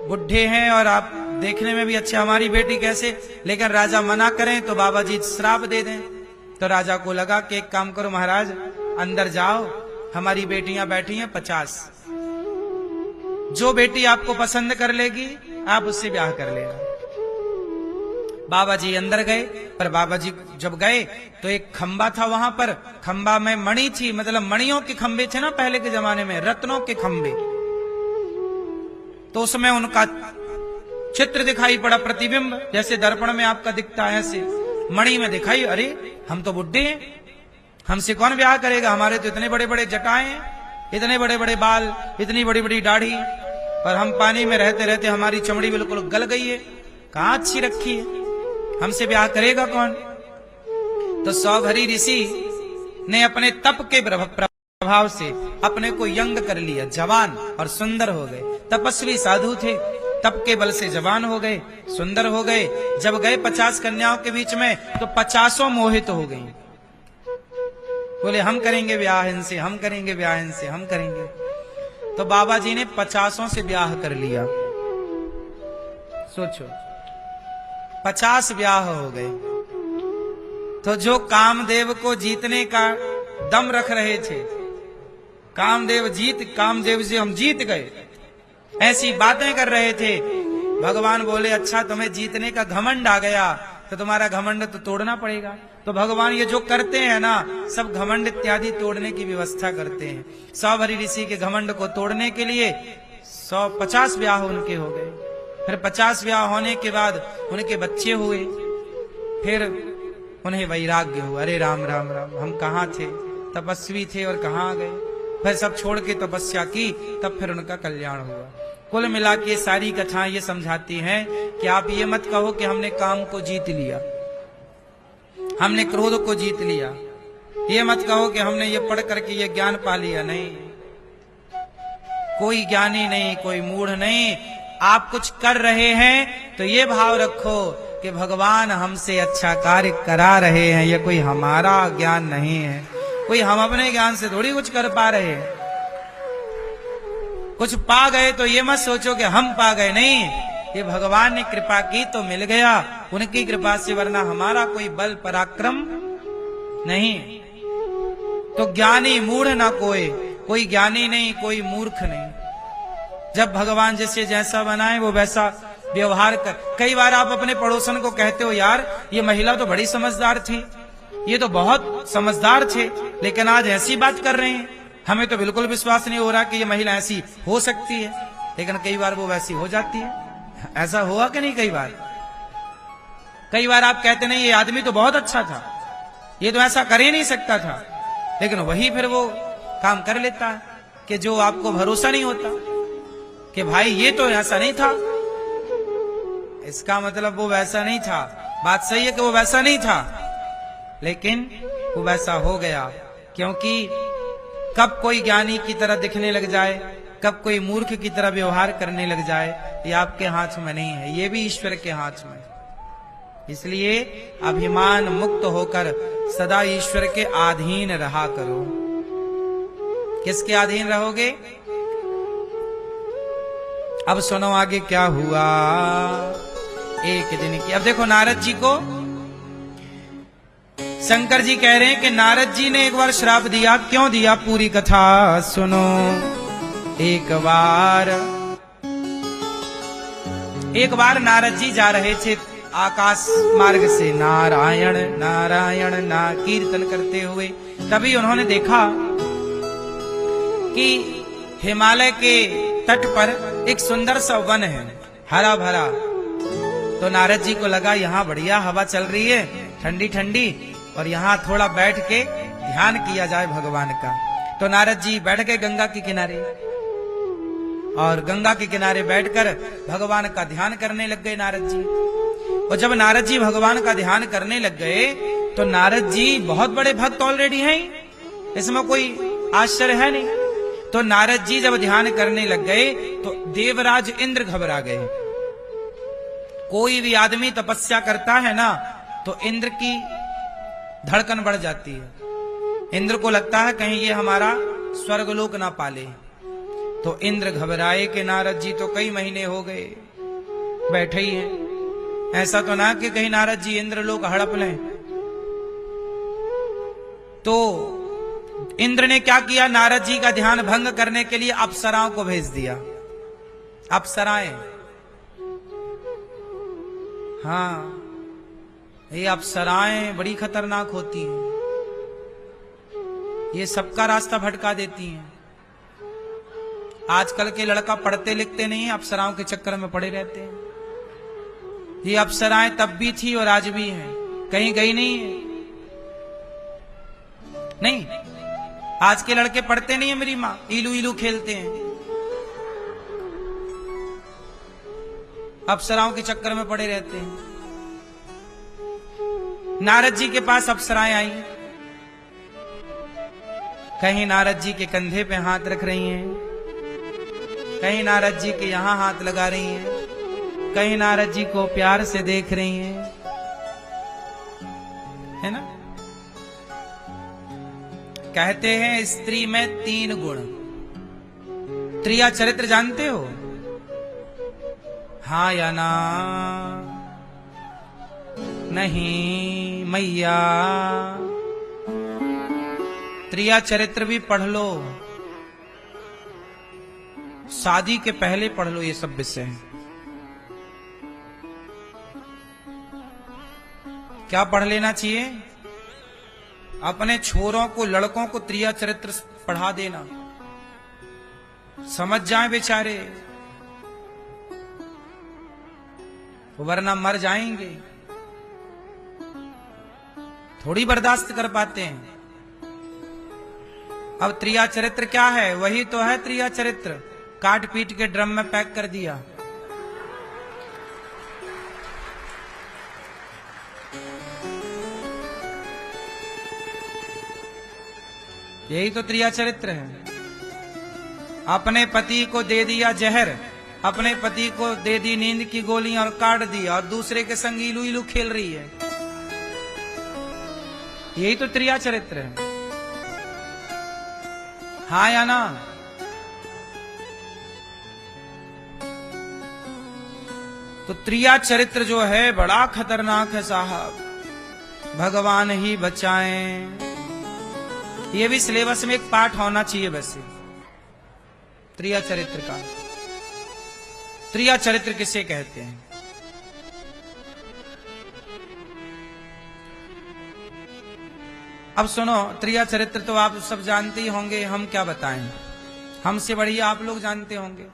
बुढ़े हैं और आप देखने में भी अच्छे, हमारी बेटी कैसे? लेकिन राजा मना करें तो बाबा जी श्राप दे दें। तो राजा को लगा कि एक काम करो महाराज, अंदर जाओ, हमारी बेटियां बैठी हैं 50, जो बेटी आपको पसंद कर लेगी आप उससे ब्याह कर लेना। बाबा जी अंदर गए, पर बाबा जी जब गए तो एक खंबा था वहां पर, खंबा में मणि थी, मतलब मणियों के खंबे थे ना पहले के जमाने में, रत्नों के खंबे। तो उसमें उनका चित्र दिखाई पड़ा, प्रतिबिंब, जैसे दर्पण में आपका दिखता है ऐसे मणि में दिखाई। अरे हम तो बुड्ढे हैं, हमसे कौन ब्याह करेगा? हमारे तो इतने बड़े बड़े जटाएं हैं, इतने बड़े बड़े बाल, इतनी बड़ी बड़ी दाढ़ी, पर हम पानी में रहते रहते हमारी चमड़ी बिल्कुल गल गई है, कहां अच्छी रखी है, हमसे ब्याह करेगा कौन? तो सौभरी ऋषि ने अपने तप के प्रभाव से अपने को यंग कर लिया, जवान और सुंदर हो गए। तपस्वी साधु थे, तप के बल से जवान हो गए, सुंदर हो गए। जब गए 50 कन्याओं के बीच में तो 50 मोहित हो गई। बोले हम करेंगे ब्याह इनसे, हम करेंगे ब्याह इनसे, हम करेंगे। तो बाबा जी ने 50 से ब्याह कर लिया। सोचो 50 ब्याह हो गए। तो जो कामदेव को जीतने का दम रख रहे थे, कामदेव से हम जीत गए, ऐसी बातें कर रहे थे। भगवान बोले अच्छा तुम्हें जीतने का घमंड आ गया तो तुम्हारा घमंड तो तोड़ना पड़ेगा। तो भगवान ये जो करते हैं ना, सब घमंड इत्यादि तोड़ने की व्यवस्था करते हैं। 100 भरी ऋषि के घमंड को तोड़ने के लिए 150 ब्याह उनके हो गए। फिर 50 ब्याह होने के बाद उनके बच्चे हुए। फिर उन्हें वैराग्य हुआ, अरे राम राम राम, हम कहाँ थे, तपस्वी थे और कहाँ आ गए। फिर सब छोड़ के तपस्या की, तब फिर उनका कल्याण हुआ। कुल मिला के सारी कथाएं ये समझाती हैं कि आप ये मत कहो कि हमने काम को जीत लिया, हमने क्रोध को जीत लिया। ये मत कहो कि हमने ये पढ़ करके ये ज्ञान पा लिया। नहीं, कोई ज्ञानी नहीं, कोई मूढ़ नहीं। आप कुछ कर रहे हैं तो ये भाव रखो कि भगवान हमसे अच्छा कार्य करा रहे हैं। ये कोई हमारा ज्ञान नहीं है, कोई हम अपने ज्ञान से थोड़ी कुछ कर पा रहे हैं। कुछ पा गए तो ये मत सोचो कि हम पा गए, नहीं, ये भगवान ने कृपा की तो मिल गया, उनकी कृपा से, वरना हमारा कोई बल पराक्रम नहीं। तो ज्ञानी मूढ़ ना कोई ज्ञानी नहीं, कोई मूर्ख नहीं। जब भगवान जैसे जैसा बनाए वो वैसा व्यवहार कर। कई बार आप अपने पड़ोसन को कहते हो यार ये महिला तो बड़ी समझदार थी, ये तो बहुत समझदार थे, लेकिन आज ऐसी बात कर रहे हैं, हमें तो बिल्कुल विश्वास नहीं हो रहा कि ये महिला ऐसी हो सकती है। लेकिन कई बार वो वैसी हो जाती है। ऐसा हुआ कि नहीं? कई बार आप कहते नहीं ये आदमी तो बहुत अच्छा था, ये तो ऐसा कर ही नहीं सकता था, लेकिन वही फिर वो काम कर लेता है कि जो आपको भरोसा नहीं होता कि भाई ये तो ऐसा नहीं था, इसका मतलब वो वैसा नहीं था। बात सही है कि वो वैसा नहीं था, लेकिन वो वैसा हो गया। क्योंकि कब कोई ज्ञानी की तरह दिखने लग जाए, कब कोई मूर्ख की तरह व्यवहार करने लग जाए, ये आपके हाथ में नहीं है, ये भी ईश्वर के हाथ में। इसलिए अभिमान मुक्त होकर सदा ईश्वर के अधीन रहा करो। किसके अधीन रहोगे? अब सुनो आगे क्या हुआ। एक दिन की, अब देखो नारद जी को शंकर जी कह रहे हैं कि नारद जी ने एक बार श्राप दिया। क्यों दिया? पूरी कथा सुनो। एक बार नारद जी जा रहे थे आकाश मार्ग से नारायण नारायण ना कीर्तन करते हुए। तभी उन्होंने देखा कि हिमालय के तट पर एक सुंदर सा वन है, हरा भरा। तो नारद जी को लगा यहाँ बढ़िया हवा चल रही है, ठंडी ठंडी, और यहाँ थोड़ा बैठ के ध्यान किया जाए भगवान का। तो नारद जी बैठ गए गंगा के किनारे, और गंगा के किनारे बैठकर भगवान का ध्यान करने लग गए नारद जी। और जब नारद जी भगवान का ध्यान करने लग गए तो नारद जी बहुत बड़े भक्त ऑलरेडी हैं, इसमें कोई आश्चर्य है नहीं। तो नारद जी जब ध्यान करने लग गए तो देवराज इंद्र घबरा गए। कोई भी आदमी तपस्या करता है ना तो इंद्र की धड़कन बढ़ जाती है। इंद्र को लगता है कहीं ये हमारा स्वर्गलोक ना पाले। तो इंद्र घबराए कि नारद जी तो कई महीने हो गए बैठे ही हैं, ऐसा तो ना कि कहीं नारद जी इंद्र लोक हड़प लें। तो इंद्र ने क्या किया? नारद जी का ध्यान भंग करने के लिए अप्सराओं को भेज दिया। अप्सराएं, हाँ, ये अप्सराएं बड़ी खतरनाक होती हैं, ये सबका रास्ता भटका देती हैं। आजकल के लड़का पढ़ते लिखते नहीं है, अप्सराओं के चक्कर में पड़े रहते हैं। ये अप्सराएं तब भी थी और आज भी हैं, कहीं गई नहीं है। नहीं, आज के लड़के पढ़ते नहीं है मेरी माँ, इलू इलू खेलते हैं, अप्सराओं के चक्कर में पड़े रहते हैं। नारद जी के पास अप्सराएं आई, कहीं नारद जी के कंधे पे हाथ रख रही हैं, कहीं नारद जी के यहां हाथ लगा रही हैं, कहीं नारद जी को प्यार से देख रही हैं, है ना। कहते हैं स्त्री में 3 गुण। त्रिया चरित्र जानते हो? हाँ या ना? नहीं मैया, त्रिया चरित्र भी पढ़ लो। शादी के पहले पढ़ लो ये सब विषय। क्या पढ़ लेना चाहिए? अपने छोरों को, लड़कों को त्रिया चरित्र पढ़ा देना, समझ जाएं बेचारे, वरना मर जाएंगे। थोड़ी बर्दाश्त कर पाते हैं। अब त्रिया चरित्र क्या है? वही तो है त्रिया चरित्र, काट पीट के ड्रम में पैक कर दिया। यही तो त्रिया चरित्र है। अपने पति को दे दिया जहर, अपने पति को दे दी नींद की गोलियां और काट दिया, और दूसरे के संग इलू इलू खेल रही है। यही तो त्रिया चरित्र है। हाँ या ना? तो त्रिया चरित्र जो है बड़ा खतरनाक है साहब, भगवान ही बचाएं। ये भी सिलेबस में एक पाठ होना चाहिए वैसे, त्रिया चरित्र का। त्रिया चरित्र किसे कहते हैं? अब सुनो, त्रिया चरित्र तो आप सब जानते ही होंगे, हम क्या बताएं, हमसे बढ़िया आप लोग जानते होंगे।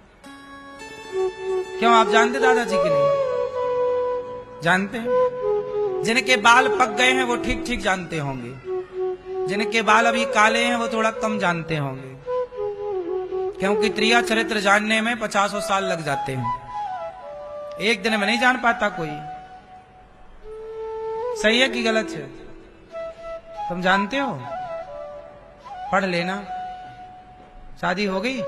क्यों, आप जानते दादाजी के लिए? जानते हैं। जिनके बाल पक गए हैं वो ठीक ठीक जानते होंगे, जिनके बाल अभी काले हैं वो थोड़ा कम जानते होंगे, क्योंकि त्रिया चरित्र जानने में 50 साल लग जाते हैं। एक दिन में नहीं जान पाता कोई। सही है कि गलत है? तुम जानते हो? पढ़ लेना। शादी हो गई?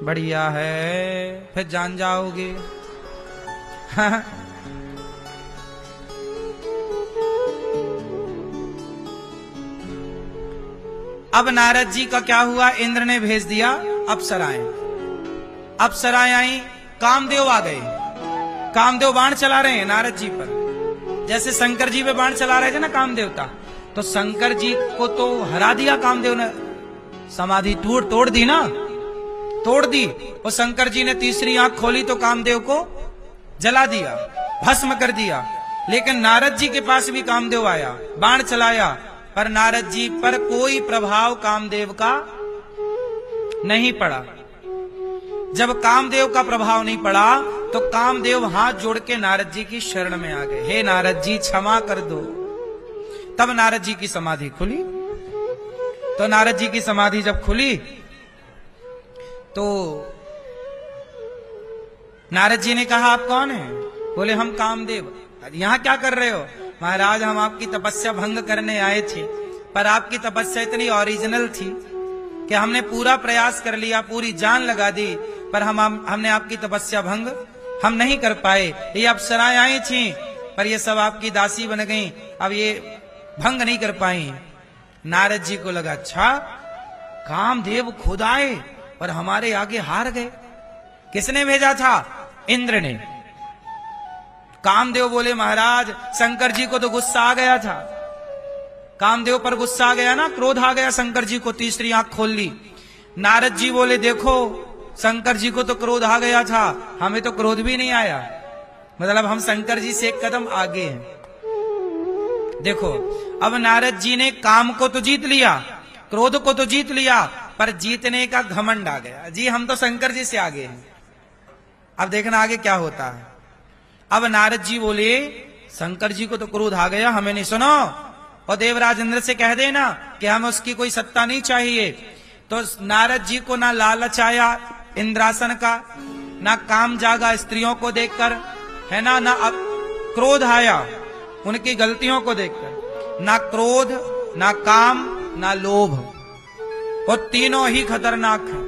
बढ़िया है, फिर जान जाओगे। अब नारद जी का क्या हुआ? इंद्र ने भेज दिया अप्सराएं। अप्सराएं आई, कामदेव आ गए। कामदेव बाण चला रहे हैं नारद जी पर, जैसे शंकर जी पे बाण चला रहे थे ना कामदेवता। तो शंकर जी को तो हरा दिया कामदेव ने, समाधि तोड़ दी ना, तोड़ दी। और शंकर जी ने तीसरी आंख खोली तो कामदेव को जला दिया, भस्म कर दिया। लेकिन नारद जी के पास भी कामदेव आया, बाण चलाया, पर नारद जी पर कोई प्रभाव कामदेव का नहीं पड़ा। जब कामदेव का प्रभाव नहीं पड़ा तो कामदेव हाथ जोड़ के नारद जी की शरण में आ गए। हे नारद जी क्षमा कर दो। तब नारद जी की समाधि खुली। तो नारद जी की समाधि जब खुली तो नारद जी ने कहा, आप कौन हैं? बोले, हम कामदेव। यहां क्या कर रहे हो? महाराज, हम आपकी तपस्या भंग करने आए थे, पर आपकी तपस्या इतनी ओरिजिनल थी कि हमने पूरा प्रयास कर लिया, पूरी जान लगा दी, पर हमने आपकी तपस्या भंग हम नहीं कर पाए। ये अप्सराएं आई थी, पर ये सब आपकी दासी बन गई, अब ये भंग नहीं कर पाई। नारद जी को लगा, अच्छा कामदेव खुद आए और हमारे आगे हार गए। किसने भेजा था? इंद्र ने। कामदेव बोले, महाराज शंकर जी को तो गुस्सा आ गया था, कामदेव पर गुस्सा आ गया ना, क्रोध आ गया शंकर जी को, तीसरी आंख खोल ली। नारद जी बोले, देखो शंकर जी को तो क्रोध आ गया था, हमें तो क्रोध भी नहीं आया, मतलब हम शंकर जी से एक कदम आगे हैं। देखो, अब नारद जी ने काम को तो जीत लिया, क्रोध को तो जीत लिया, पर जीतने का घमंड आ गया। जी हम तो शंकर जी से आगे हैं। अब देखना आगे क्या होता है। अब नारद जी बोले, शंकर जी को तो क्रोध आ गया, हमें नहीं सुनो, और देवराज इंद्र से कह देना कि हमें उसकी कोई सत्ता नहीं चाहिए। तो नारद जी को ना लालच आया इंद्रासन का, ना काम जागा स्त्रियों को देखकर, है ना, ना अब क्रोध आया उनकी गलतियों को देखकर। ना क्रोध, ना काम, ना लोभ, और तीनों ही खतरनाक है।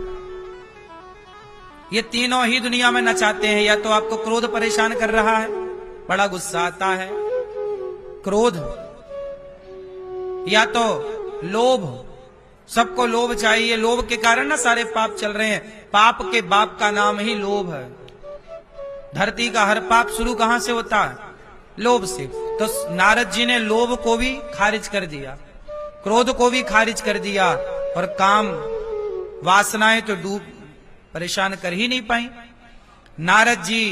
ये तीनों ही दुनिया में नचाते हैं। या तो आपको क्रोध परेशान कर रहा है, बड़ा गुस्सा आता है, क्रोध, या तो लोभ, सबको लोभ चाहिए, लोभ के कारण ना सारे पाप चल रहे हैं। पाप के बाप का नाम ही लोभ है। धरती का हर पाप शुरू कहां से होता है? लोभ से। तो नारद जी ने लोभ को भी खारिज कर दिया, क्रोध को भी खारिज कर दिया, और काम वासनाएं तो परेशान कर ही नहीं पाई। नारद जी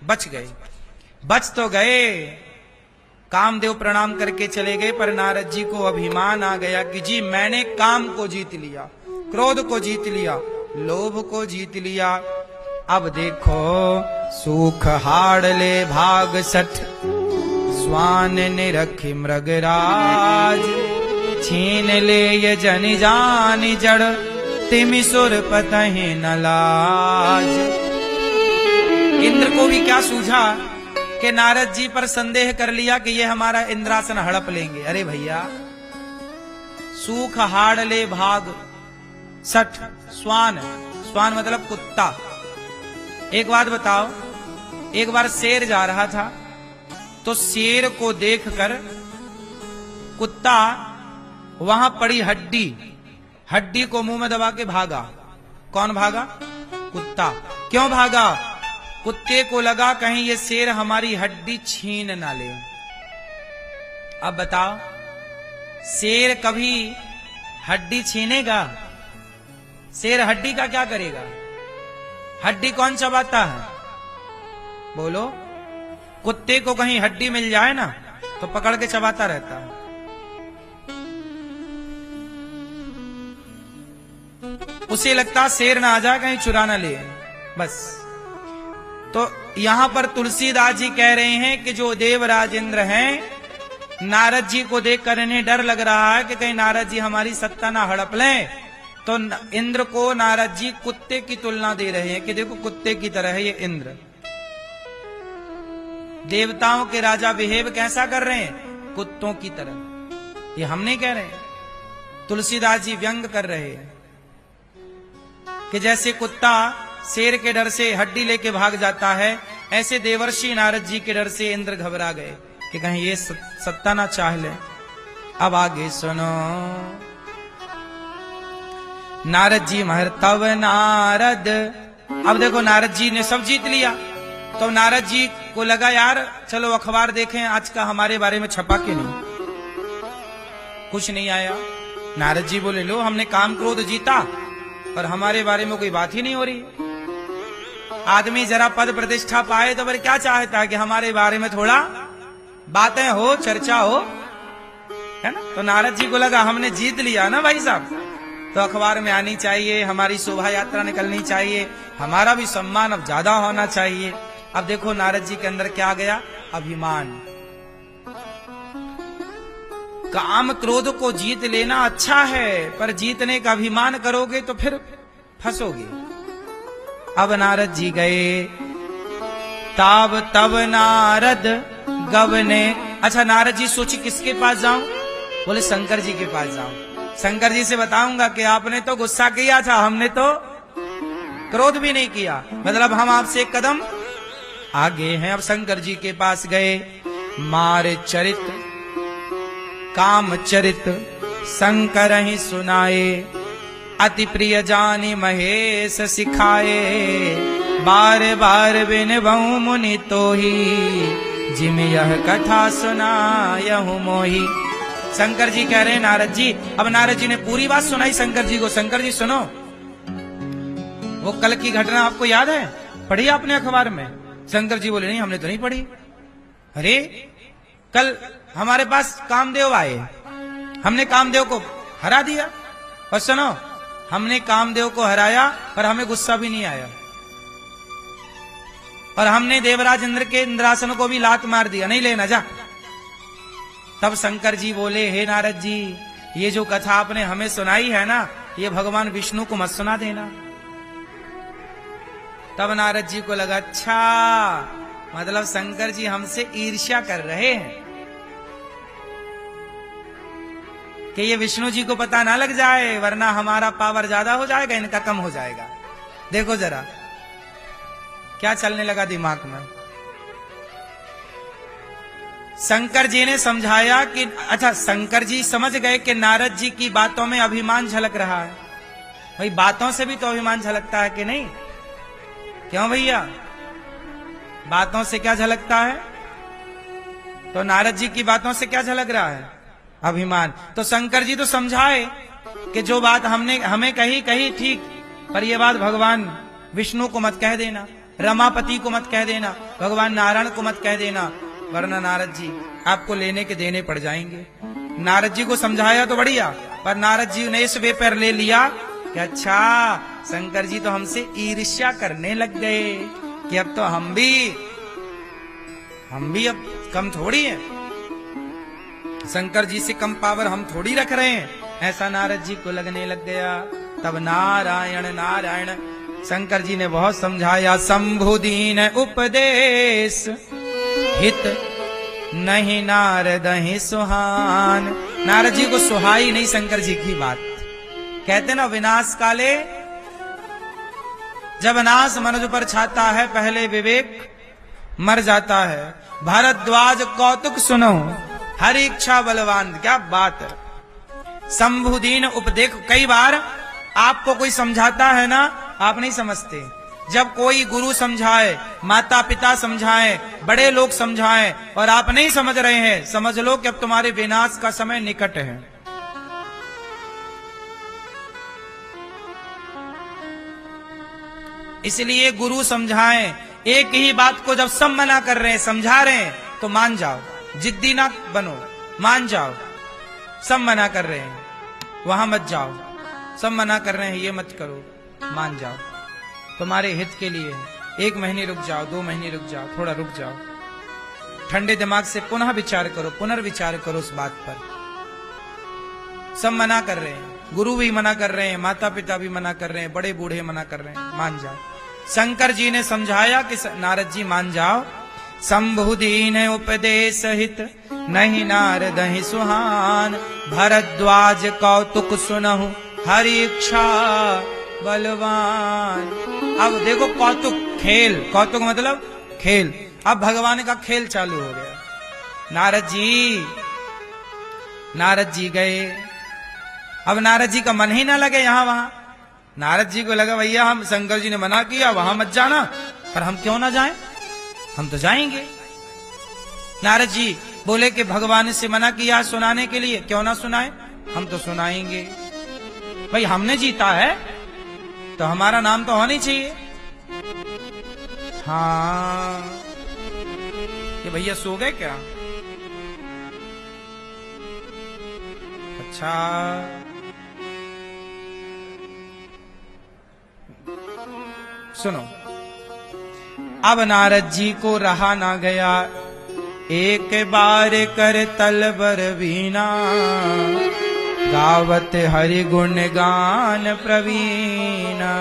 बच गए, बच तो गए, कामदेव प्रणाम करके चले गए, पर नारद जी को अभिमान आ गया कि जी मैंने काम को जीत लिया, क्रोध को जीत लिया, लोभ को जीत लिया। अब देखो सूख हाड़ ले भाग सठ, स्वान ने रखी मृगराज, छीन ले ये जन जान जड़, तिमि सुर पतहि न लाज। इंद्र को भी क्या सूझा कि नारद जी पर संदेह कर लिया कि ये हमारा इंद्रासन हड़प लेंगे। अरे भैया, सूख हाड़ ले भाग सठ, स्वान, स्वान मतलब कुत्ता। एक बात बताओ, एक बार शेर जा रहा था तो शेर को देखकर कुत्ता वहां पड़ी हड्डी, हड्डी को मुंह में दबा के भागा। कौन भागा? कुत्ता। क्यों भागा? कुत्ते को लगा कहीं ये शेर हमारी हड्डी छीन ना ले। अब बताओ, शेर कभी हड्डी छीनेगा? शेर हड्डी का क्या करेगा? हड्डी कौन चबाता है? बोलो। कुत्ते को कहीं हड्डी मिल जाए ना तो पकड़ के चबाता रहता है। उसे लगता शेर ना आ जाए कहीं चुरा ना ले, बस। तो यहां पर तुलसीदास जी कह रहे हैं कि जो देवराज इंद्र हैं, नारद जी को देखकर इन्हें डर लग रहा है कि कहीं नारद जी हमारी सत्ता ना हड़प लें, तो इंद्र को नारद जी कुत्ते की तुलना दे रहे हैं कि देखो कुत्ते की तरह है ये इंद्र। देवताओं के राजा बिहेव कैसा कर रहे हैं? कुत्तों की तरह। ये हम नहीं कह रहे हैं, तुलसीदास जी व्यंग कर रहे हैं कि जैसे कुत्ता शेर के डर से हड्डी लेके भाग जाता है, ऐसे देवर्षि नारद जी के डर से इंद्र घबरा गए कि कहीं ये सत्ता ना चाह ले। अब आगे सुनो। नारद जी महर तब नारद, अब देखो नारद जी ने सब जीत लिया, तो नारद जी को लगा यार चलो अखबार देखें आज का हमारे बारे में छपा के नहीं। कुछ नहीं आया। नारद जी बोले लो हमने काम क्रोध जीता, पर हमारे बारे में कोई बात ही नहीं हो रही। आदमी जरा पद प्रतिष्ठा पाए तो फिर क्या चाहता है कि हमारे बारे में थोड़ा बातें हो, चर्चा हो, है ना। तो नारद जी को लगा हमने जीत लिया ना भाई साहब, तो अखबार में आनी चाहिए, हमारी शोभा यात्रा निकलनी चाहिए, हमारा भी सम्मान अब ज्यादा होना चाहिए। अब देखो नारद जी के अंदर क्या आ गया? अभिमान। काम क्रोध को जीत लेना अच्छा है, पर जीतने का अभिमान करोगे तो फिर फंसोगे। अब नारद जी गए, ताब तब नारद गवने। अच्छा, नारद जी सोची किसके पास जाऊं? बोले शंकर जी के पास जाऊं। शंकर जी से बताऊंगा कि आपने तो गुस्सा किया था, हमने तो क्रोध भी नहीं किया, मतलब हम आपसे एक कदम आगे हैं। अब शंकर जी के पास गए। मार चरित काम चरित शंकर ही सुनाए, अति प्रिय जानी महेश सिखाए, बार बार बिन बहु मुनि तो ही, जिम यह कथा सुनायहु मोही। शंकर जी कह रहे हैं नारद जी, अब नारद जी ने पूरी बात सुनाई शंकर जी को। शंकर जी सुनो, वो कल की घटना आपको याद है? पढ़ी आपने अखबार में? शंकर जी बोले नहीं हमने तो नहीं पढ़ी। अरे कल हमारे पास कामदेव आए, हमने कामदेव को हरा दिया। और सुनो, हमने कामदेव को हराया पर हमें गुस्सा भी नहीं आया, और हमने देवराज इंद्र के इंद्रासन को भी लात मार दिया, नहीं लेना जा। तब शंकर जी बोले हे नारद जी, ये जो कथा आपने हमें सुनाई है ना, ये भगवान विष्णु को मत सुना देना। तब नारद जी को लगा अच्छा, मतलब शंकर जी हमसे ईर्ष्या कर रहे हैं कि ये विष्णु जी को पता ना लग जाए, वरना हमारा पावर ज्यादा हो जाएगा, इनका कम हो जाएगा। देखो जरा क्या चलने लगा दिमाग में। शंकर जी ने समझाया कि अच्छा, शंकर जी समझ गए कि नारद जी की बातों में अभिमान झलक रहा है। भाई बातों से भी तो अभिमान झलकता है कि नहीं? क्यों भैया, बातों से क्या झलकता है? तो नारद जी की बातों से क्या झलक रहा है? अभिमान। तो शंकर जी तो समझाए कि जो बात हमने हमें कही ठीक, पर यह बात भगवान विष्णु को मत कह देना, रमापति को मत कह देना, भगवान नारायण को मत कह देना, वरना नारद जी आपको लेने के देने पड़ जाएंगे। नारद जी को समझाया तो बढ़िया, पर नारद जी ने इस वे पर ले लिया कि अच्छा शंकर जी तो हमसे ईर्ष्या करने लग गए कि अब तो हम भी अब कम थोड़ी है, शंकर जी से कम पावर हम थोड़ी रख रहे हैं, ऐसा नारद जी को लगने लग गया। तब नारायण नारायण शंकर जी ने बहुत समझाया, शंभु दीन उपदेश हित नहीं नारद ही सुहान। नारद जी को सुहाई नहीं शंकर जी की बात। कहते ना विनाश काले जब नाश मनुज पर छाता है, पहले विवेक मर जाता है। भारद्वाज कौतुक सुनो हरि इच्छा बलवान। क्या बात है, शंभुदीन उपदेश। कई बार आपको कोई समझाता है ना, आप नहीं समझते। जब कोई गुरु समझाए, माता पिता समझाएं, बड़े लोग समझाएं और आप नहीं समझ रहे हैं, समझ लो कि अब तुम्हारे विनाश का समय निकट है। इसलिए गुरु समझाएं, एक ही बात को जब सब मना कर रहे हैं, समझा रहे हैं, तो मान जाओ, जिद्दी ना बनो, मान जाओ। सब मना कर रहे हैं, वहां मत जाओ, सब मना कर रहे हैं, ये मत करो, मान जाओ, तुम्हारे हित के लिए। 1 महीने रुक जाओ, 2 महीने रुक जाओ, थोड़ा रुक जाओ, ठंडे दिमाग से पुनः विचार करो, पुनर्विचार करो उस बात पर। सब मना कर रहे हैं, गुरु भी मना कर रहे हैं, माता पिता भी मना कर रहे हैं, बड़े बूढ़े मना कर रहे हैं, मान जाओ। शंकर जी ने समझाया कि नारद जी मान जाओ, शंभुदीन उपदेश हित नहीं नारद ही सुहान। भरद्वाज कौतुक सुनहु हरि इच्छा बलवान। अब देखो कौतुक, खेल, कौतुक मतलब खेल। अब भगवान का खेल चालू हो गया। नारद जी गए। अब नारद जी का मन ही ना लगे यहां वहां। नारद जी को लगा भैया हम शंकर जी ने मना किया, वहां मत जाना, पर हम क्यों ना जाएं, हम तो जाएंगे। नारद जी बोले कि भगवान से मना किया सुनाने के लिए, क्यों ना सुनाए, हम तो सुनाएंगे। भाई हमने जीता है तो हमारा नाम तो होना ही चाहिए। हाँ, ये भैया सो गए क्या? अच्छा, सुनो। अब नारद जी को रहा ना गया, एक बार कर तलबर वीणा, गावत हरि गुण गान प्रवीणा।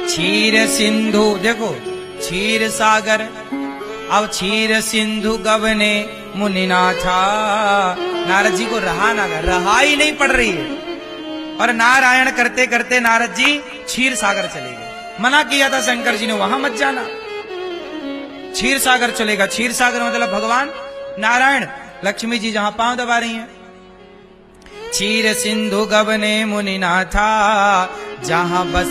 क्षीर सिंधु, देखो क्षीर सागर, अब क्षीर सिंधु गवने मुनिनाथा। नारद जी को रहा ना गया, रहा ही नहीं पड़ रही है, और नारायण करते करते नारद जी क्षीर सागर चले गए। मना किया था शंकर जी ने वहां मत जाना, क्षीर सागर चलेगा। क्षीर सागर मतलब भगवान नारायण, लक्ष्मी जी जहां पांव दबा रही हैं। क्षीर सिंधु गवने मुनिनाथा, जहां बस